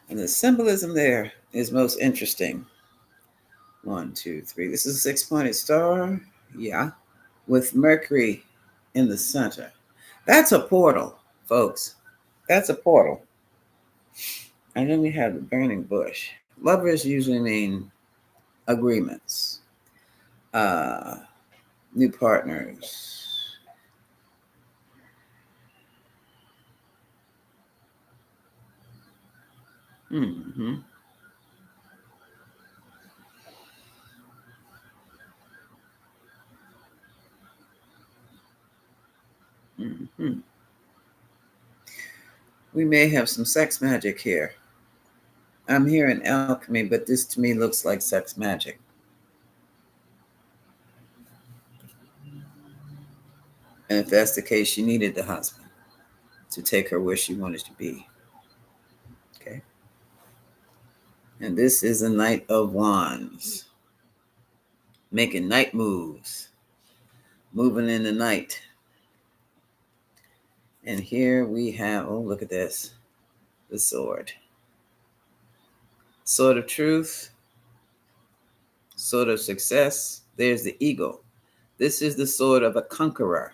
Speaker 1: And the symbolism there is most interesting. 1, 2, 3. This is a 6-pointed star. Yeah. With Mercury in the center. That's a portal, folks. That's a portal. And then we have the burning bush. Lovers usually mean agreements, new partners. Mm-hmm. Mm-hmm. We may have some sex magic here. I'm hearing alchemy, but this to me looks like sex magic. And if that's the case, she needed the husband to take her where she wanted to be. Okay. And this is a Knight of Wands, making night moves, moving in the night. And here we have, oh, look at this, the sword. Sword of truth, sword of success. There's the eagle. This is the sword of a conqueror.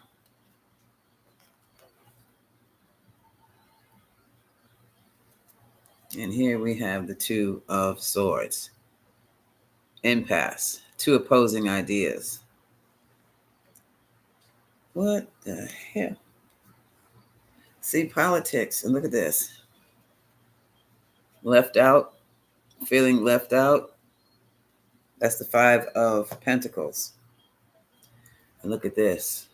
Speaker 1: And here we have the Two of Swords. Impasse, two opposing ideas. What the hell? See, politics, and look at this. Left out, feeling left out. That's the Five of Pentacles. And look at this.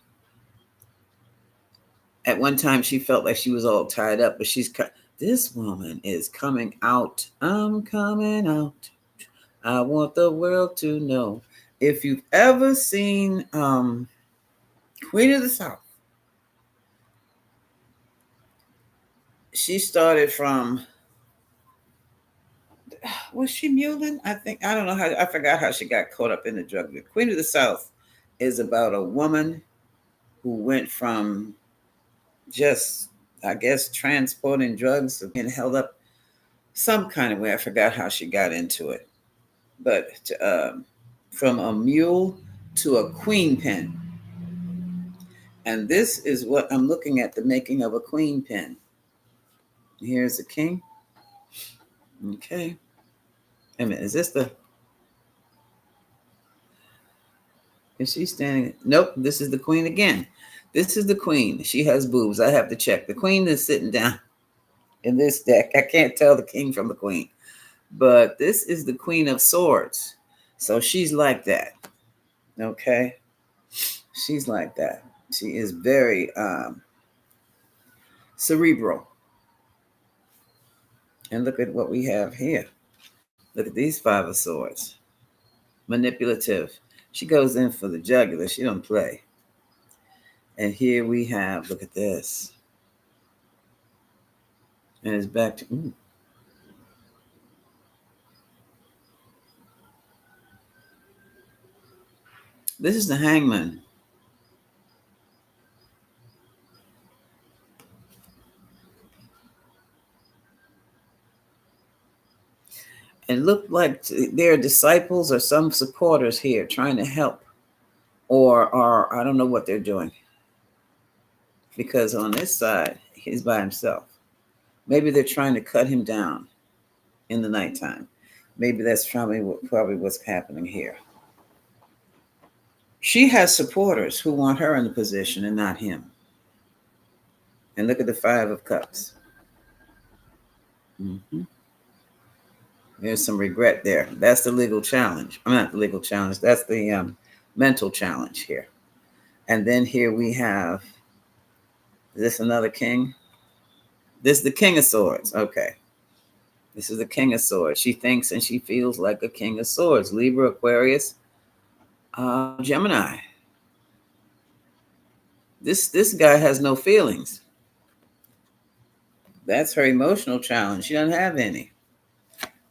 Speaker 1: At one time, she felt like she was all tied up, but this woman is coming out. I'm coming out. I want the world to know. If you've ever seen Queen of the South, she started from, was she Mulin? I don't know how, I forgot how she got caught up in the drug. The Queen of the South is about a woman who went from just, I guess, transporting drugs and held up some kind of way. I forgot how she got into it. But from a mule to a queen pin. And this is what I'm looking at, the making of a queen pin. Here's the king. Okay. Wait a minute, is this the... Is she standing? Nope, this is the queen again. This is the queen. She has boobs. I have to check. The queen is sitting down in this deck. I can't tell the king from the queen. But this is the Queen of Swords. So she's like that. Okay? She's like that. She is very cerebral. And look at what we have here. Look at these Five of Swords. Manipulative. She goes in for the jugular. She don't play. And here we have, look at this. And it's back to, ooh. This is the Hangman. It looked like there are disciples or some supporters here trying to help. Or I don't know what they're doing. because on this side, he's by himself. Maybe they're trying to cut him down in the nighttime. Maybe that's probably what's happening here. She has supporters who want her in the position and not him. And look at the Five of Cups. Mm-hmm. There's some regret there. That's the legal challenge. I'm not the legal challenge. That's the mental challenge here. And then here we have, is this another king? This is the King of Swords. Okay. This is the King of Swords. She thinks and she feels like a King of Swords. Libra, Aquarius, Gemini. This guy has no feelings. That's her emotional challenge. She doesn't have any.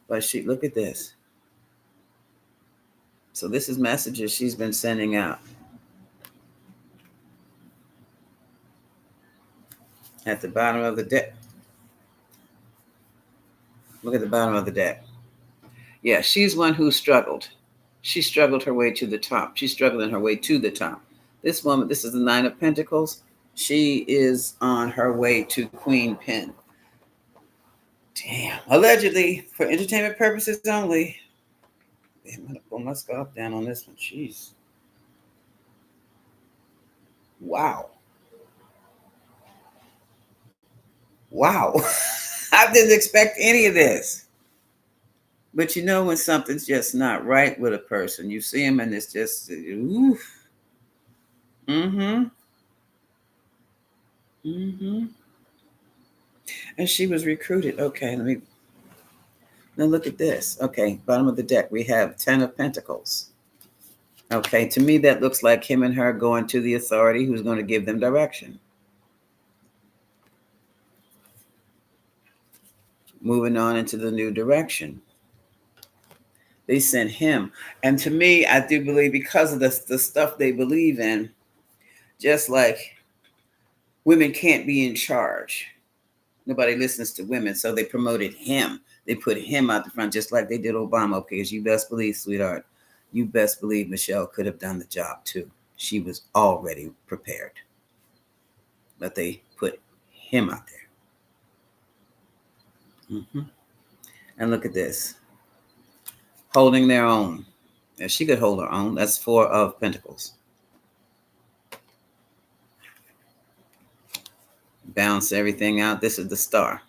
Speaker 1: But look at this. So this is messages she's been sending out. At the bottom of the deck. Look at the bottom of the deck. Yeah, she's one who struggled. She struggled her way to the top. She's struggling her way to the top. This woman, this is the Nine of Pentacles. She is on her way to Queen Pen. Damn. Allegedly, for entertainment purposes only. Damn, I'm going to pull my scarf down on this one. Jeez. Wow. Wow. I didn't expect any of this. But you know when something's just not right with a person, you see them and it's just, oof. Mm-hmm. Mm-hmm. And she was recruited. Okay, now look at this. Okay, bottom of the deck, we have 10 of Pentacles. Okay, to me that looks like him and her going to the authority who's going to give them direction. Moving on into the new direction. They sent him. And to me, I do believe because of the stuff they believe in, just like women can't be in charge. Nobody listens to women, so they promoted him. They put him out the front, just like they did Obama. Because you best believe, sweetheart, you best believe Michelle could have done the job too. She was already prepared. But they put him out there. Mm-hmm. And look at this. Holding their own. If she could hold her own, that's 4 of Pentacles. Balance everything out. This is the star.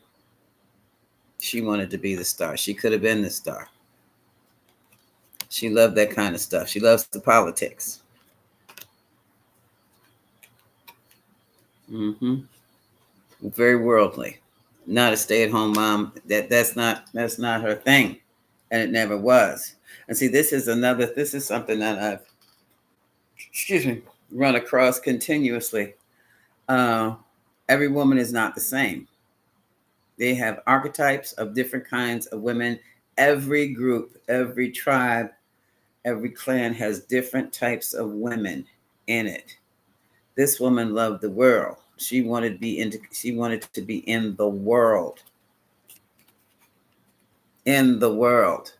Speaker 1: She wanted to be the star. She could have been the star. She loved that kind of stuff. She loves the politics. Mm-hmm. Very worldly. Not a stay-at-home mom. That's not her thing. And it never was. And see, this is something that I've, run across continuously. Every woman is not the same. They have archetypes of different kinds of women. Every group, every tribe, every clan has different types of women in it. This woman loved the world. She wanted to be in the world. In the world.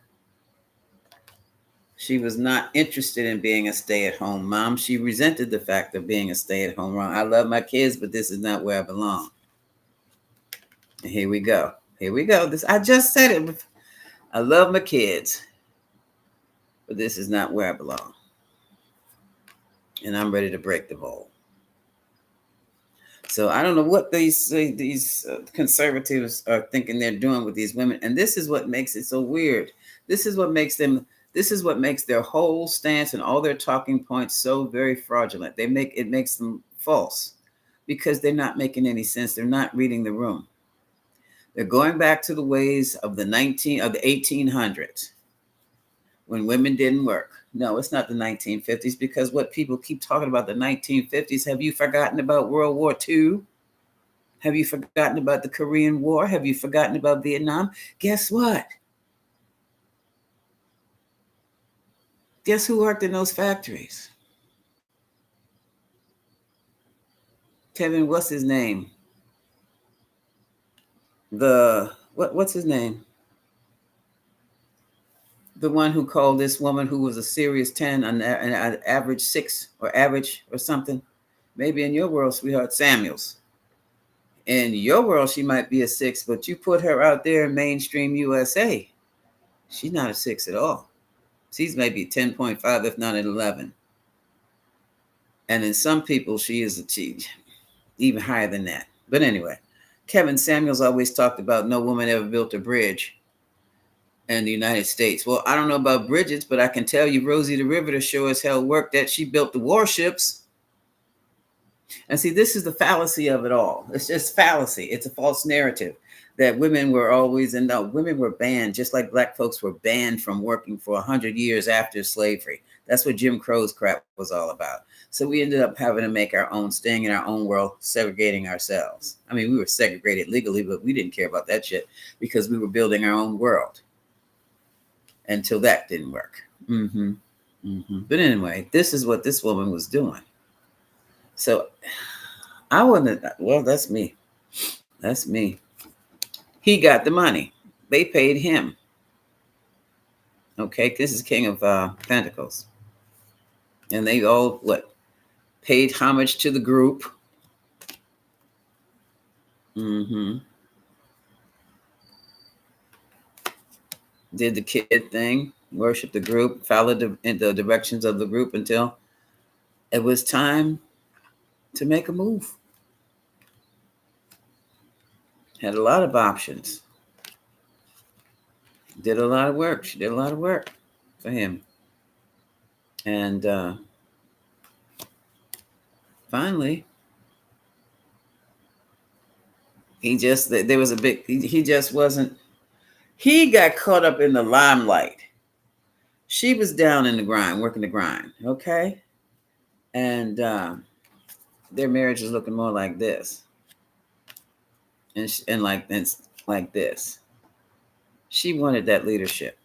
Speaker 1: She was not interested in being a stay-at-home mom. She resented the fact of being a stay-at-home mom. I love my kids, but this is not where I belong. And here we go. Here we go. I just said it. I love my kids, but this is not where I belong. And I'm ready to break the mold. So I don't know what these conservatives are thinking they're doing with these women. And this is what makes it so weird. This is what makes their whole stance and all their talking points so very fraudulent. It makes them false because they're not making any sense. They're not reading the room. They're going back to the ways of the 1800s when women didn't work. No, it's not the 1950s, because what people keep talking about the 1950s, have you forgotten about World War II? Have you forgotten about the Korean War? Have you forgotten about Vietnam? Guess what? Guess who worked in those factories? Kevin, what's his name? What's his name? The one who called this woman who was a serious 10 an average 6 or average or something. Maybe in your world, sweetheart, Samuels. In your world, she might be a 6, but you put her out there in mainstream USA, she's not a 6 at all. She's maybe 10.5, if not an 11. And in some people, she is even higher than that. But anyway, Kevin Samuels always talked about no woman ever built a bridge in the United States. Well, I don't know about bridges, but I can tell you Rosie the Riveter sure as hell worked that. She built the warships. And see, this is the fallacy of it all. It's just fallacy. It's a false narrative that women were always, and no, women were banned, just like black folks were banned from working for 100 years after slavery. That's what Jim Crow's crap was all about. So we ended up having to make our own, staying in our own world, segregating ourselves. I mean, we were segregated legally, but we didn't care about that shit because we were building our own world until that didn't work. But anyway, this is what this woman was doing. So I wouldn't, well, that's me. That's me. He got the money. They paid him. Okay, this is King of Pentacles. And they all, paid homage to the group. Did the kid thing, worshiped the group, followed in the directions of the group until it was time to make a move. Had a lot of options. Did a lot of work. She did a lot of work for him. And finally, he just wasn't, he got caught up in the limelight. She was down in the grind, working the grind, okay? And their marriage is looking more like this. And like this. She wanted that leadership.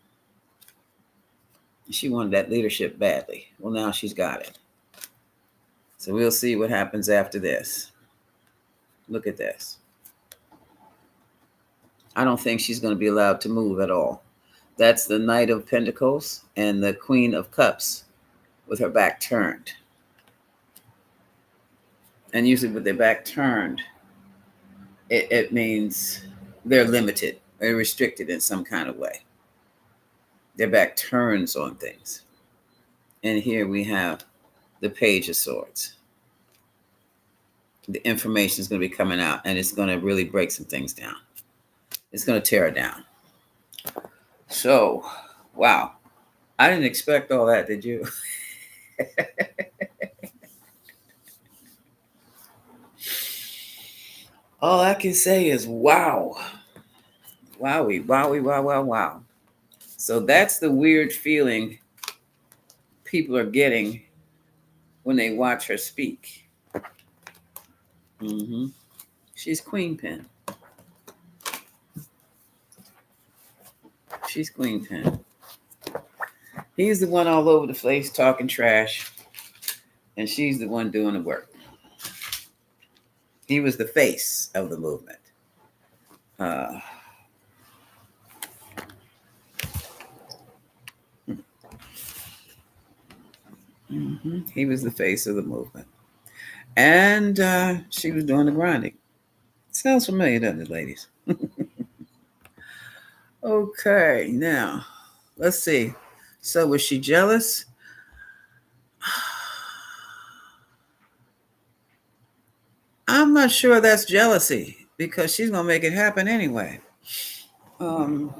Speaker 1: She wanted that leadership badly. Well, now she's got it. So we'll see what happens after this. Look at this. I don't think she's going to be allowed to move at all. That's the Knight of Pentacles and the Queen of Cups with her back turned. And usually with their back turned, it means they're limited or restricted in some kind of way. Their back turns on things. And here we have the Page of Swords. The information is going to be coming out, and it's going to really break some things down. It's going to tear it down. So, wow. I didn't expect all that, did you? All I can say is wow. Wowie, wowie, wow, wow, wow. So that's the weird feeling people are getting when they watch her speak. She's Queen Pen. She's Queen Pen. He's the one all over the place talking trash, and she's the one doing the work. He was the face of the movement. He was the face of the movement. And she was doing the grinding. Sounds familiar, doesn't it, ladies? Okay, now, let's see. So was she jealous? I'm not sure that's jealousy because she's going to make it happen anyway. Could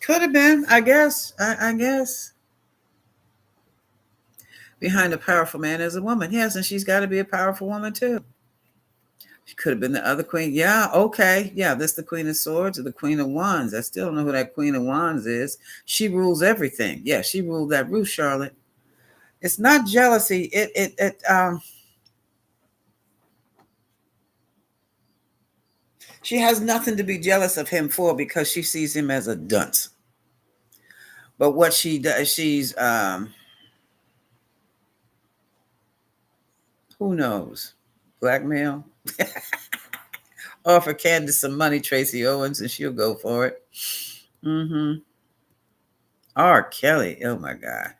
Speaker 1: have been, I guess. I guess. Behind a powerful man is a woman. Yes, and she's got to be a powerful woman too. She could have been the other queen. Yeah, okay. Yeah, this the Queen of Swords or the Queen of Wands. I still don't know who that Queen of Wands is. She rules everything. Yeah, she ruled that roof, Charlotte. It's not jealousy. She has nothing to be jealous of him for because she sees him as a dunce. But what she does, she's who knows? Blackmail? Offer Candace some money, Tracy Owens, and she'll go for it. R. Kelly. Oh my God.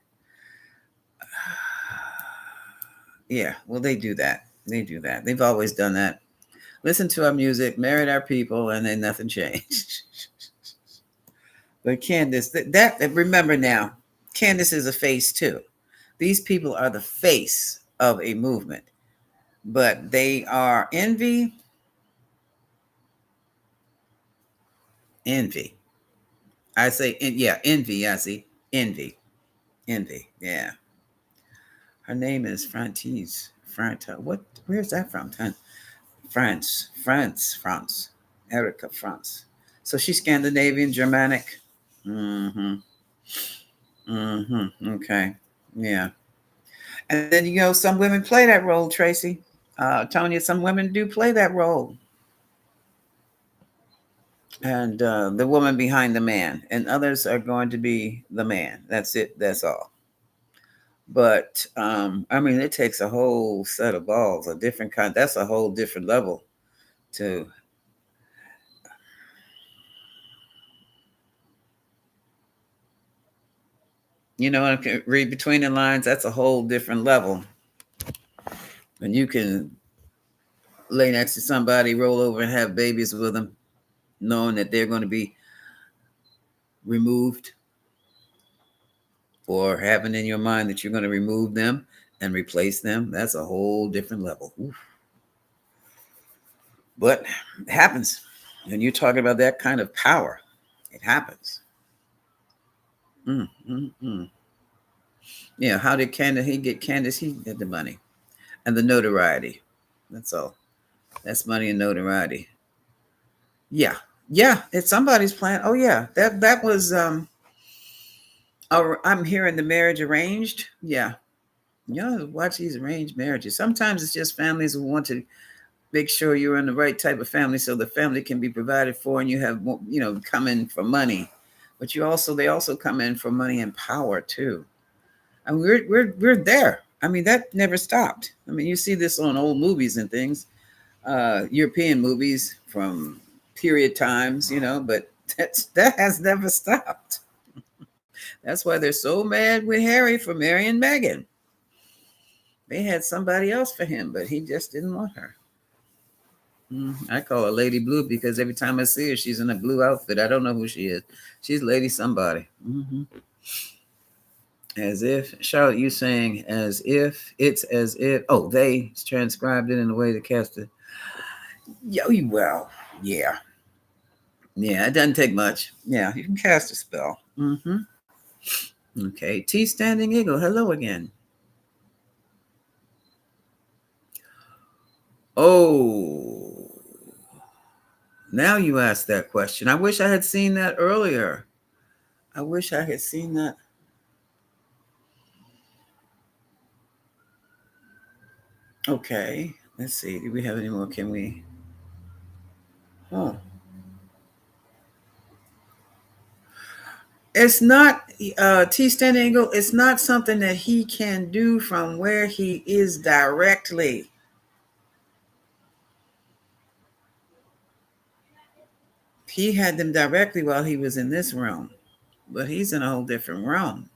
Speaker 1: Yeah, well, they do that. They do that. They've always done that. Listen to our music, married our people, and then nothing changed. But Candace, that remember now, Candace is a face too. These people are the face of a movement, but they are envy. I say, yeah, envy. I see envy. Yeah, her name is Frantiz. What? Where's that from? France. Erica France. So she's Scandinavian, Germanic. Mm-hmm. Mm-hmm. Okay. Yeah. And then some women play that role, Tracy. Tonya, some women do play that role. And the woman behind the man, and others are going to be the man. That's it. That's all. But I mean, it takes a whole set of balls, a different kind. That's a whole different level to, I can read between the lines. That's a whole different level. And you can lay next to somebody, roll over, and have babies with them, knowing that they're going to be removed, or having in your mind that you're going to remove them and replace them. That's a whole different level. Oof. But it happens. When you're talking about that kind of power, it happens. Mm, mm, mm. Yeah, how did he get Candace? He get the money and the notoriety. That's all. That's money and notoriety. Yeah, yeah. It's somebody's plan. Oh yeah, that was. I'm hearing the marriage arranged. Yeah, watch these arranged marriages. Sometimes it's just families who want to make sure you're in the right type of family, so the family can be provided for, and you have come in for money, but they also come in for money and power too. And we're there. I mean, that never stopped. I mean, you see this on old movies and things, European movies from period times, but that has never stopped. That's why they're so mad with Harry for marrying Meghan. They had somebody else for him, but he just didn't want her. I call her Lady Blue because every time I see her, she's in a blue outfit. I don't know who she is. She's Lady somebody. As if, Charlotte, you saying as if, it's as if, oh, they transcribed it in a way to cast it. Yeah, well, yeah. Yeah, it doesn't take much. Yeah, you can cast a spell. Okay, T Standing Eagle, hello again. Oh, now you asked that question. I wish I had seen that earlier. I wish I had seen that. Okay, let's see. Do we have any more? Can we? Oh, it's not T Standing Eagle. It's not something that he can do from where he is directly. He had them directly while he was in this realm, but he's in a whole different realm.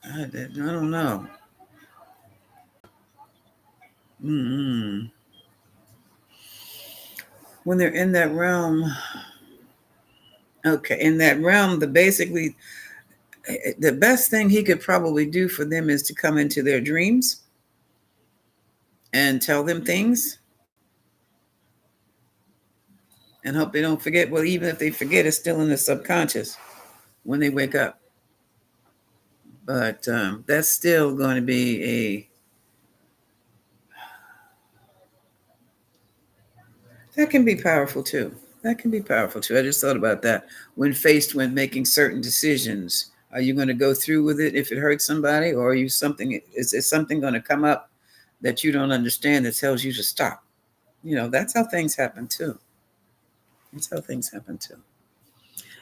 Speaker 1: I don't know. Mm-mm. When they're in that realm, okay, in that realm, the best thing he could probably do for them is to come into their dreams and tell them things and hope they don't forget. Well, even if they forget, it's still in the subconscious when they wake up. But that's still going to be that can be powerful too. That can be powerful too. I just thought about that when faced with making certain decisions. Are you going to go through with it if it hurts somebody, or are you something? Is something going to come up that you don't understand that tells you to stop? That's how things happen too. That's how things happen too.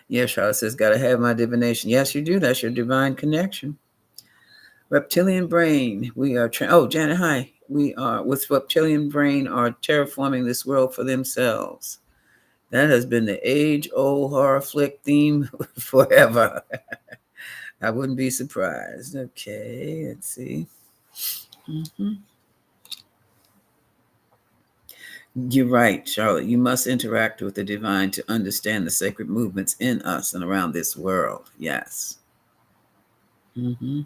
Speaker 1: Yeah, Charlotte says, "Gotta have my divination." Yes, you do. That's your divine connection. Reptilian brain. We are. Janet, hi. We are with reptilian brain are terraforming this world for themselves. That has been the age-old horror flick theme forever. I wouldn't be surprised. Okay, let's see. Mm-hmm. You're right, Charlotte. You must interact with the divine to understand the sacred movements in us and around this world. Yes. Mm-hmm.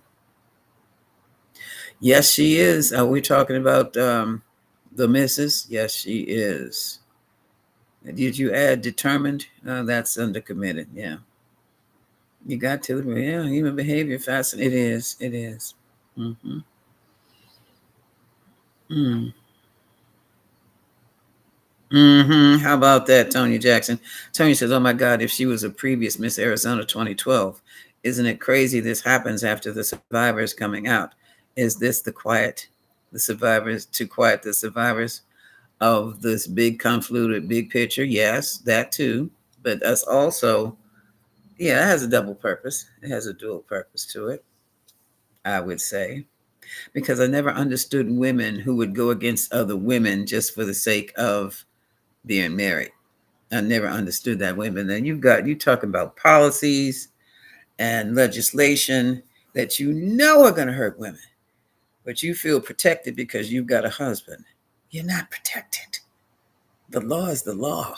Speaker 1: Yes, she is. Are we talking about the missus? Yes, she is. Did you add determined? That's under committed. Yeah. You got to. Yeah, human behavior fascinating. It is. It is. Mm-hmm. Mm. Mm-hmm. How about that, Tony Jackson? Tony says, "Oh my God, if she was a previous Miss Arizona 2012, isn't it crazy? This happens after the survivors coming out. Is this the survivors to quiet the survivors of this big convoluted big picture? Yes, that too. But that's also, yeah, it has a double purpose. It has a dual purpose to it. I would say." Because I never understood women who would go against other women just for the sake of being married. I never understood that women. Then you talking about policies and legislation that you know are going to hurt women, but you feel protected because you've got a husband. You're not protected. The law is the law.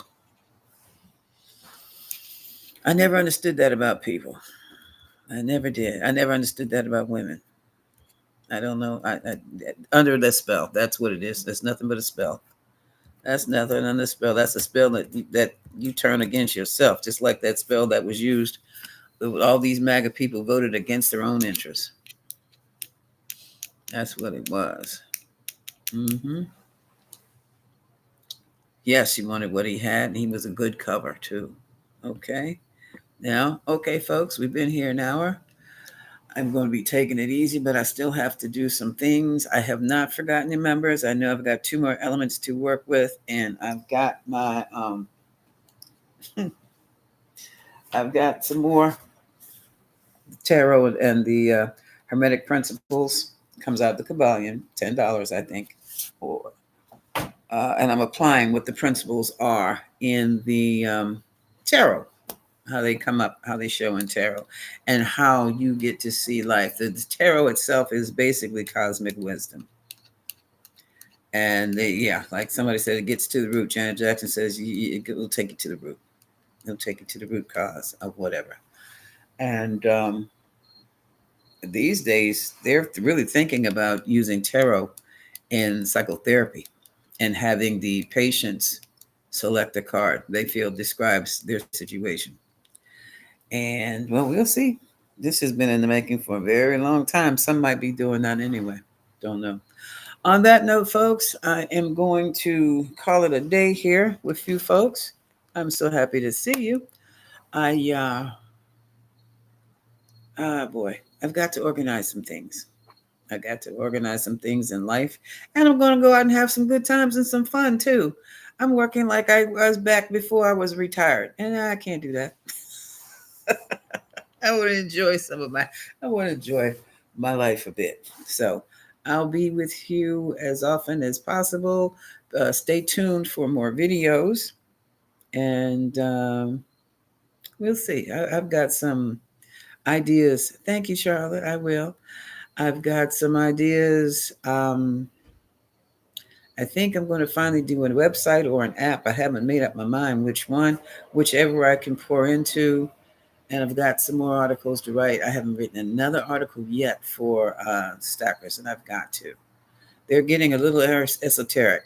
Speaker 1: I never understood that about people. I never did. I never understood that about women. I don't know. Under that spell, that's what it is. That's nothing but a spell. That's nothing on the spell. That's a spell that you turn against yourself, just like that spell that was used. All these MAGA people voted against their own interests. That's what it was. Mm-hmm. Yes, he wanted what he had, and he was a good cover too. Okay. Now, okay, folks, we've been here an hour. I'm going to be taking it easy, but I still have to do some things. I have not forgotten the members. I know I've got two more elements to work with, and I've got some more tarot and the Hermetic Principles. Comes out the Kabbalion, $10, I think. Or, and I'm applying what the principles are in the tarot, how they come up, how they show in tarot, and how you get to see life. The tarot itself is basically cosmic wisdom. And yeah, like somebody said, it gets to the root. Janet Jackson says it will take you to the root. It'll take you to the root cause of whatever. And these days, they're really thinking about using tarot in psychotherapy and having the patients select a card they feel describes their situation. And well, we'll see. This has been in the making for a very long time. Some might be doing that anyway. Don't know. On that note, folks, I am going to call it a day here with you folks. I'm so happy to see you. I, boy, I've got to organize some things. I got to organize some things in life, and I'm going to go out and have some good times and some fun too. I'm working like I was back before I was retired, and I can't do that. I want to enjoy I want to enjoy my life a bit. So I'll be with you as often as possible. Stay tuned for more videos, and we'll see. I've got some ideas. Thank you, Charlotte. I will. I've got some ideas. I think I'm going to finally do a website or an app. I haven't made up my mind which one, whichever I can pour into. And I've got some more articles to write. I haven't written another article yet for Stackers, and I've got to. They're getting a little esoteric.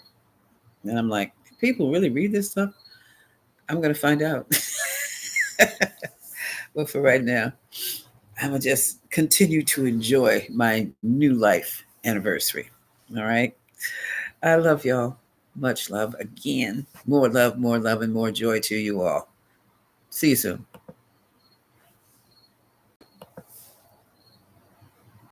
Speaker 1: And I'm like, people really read this stuff? I'm going to find out. But for right now, I'm going to just continue to enjoy my new life anniversary. All right. I love y'all. Much love again. More love, and more joy to you all. See you soon.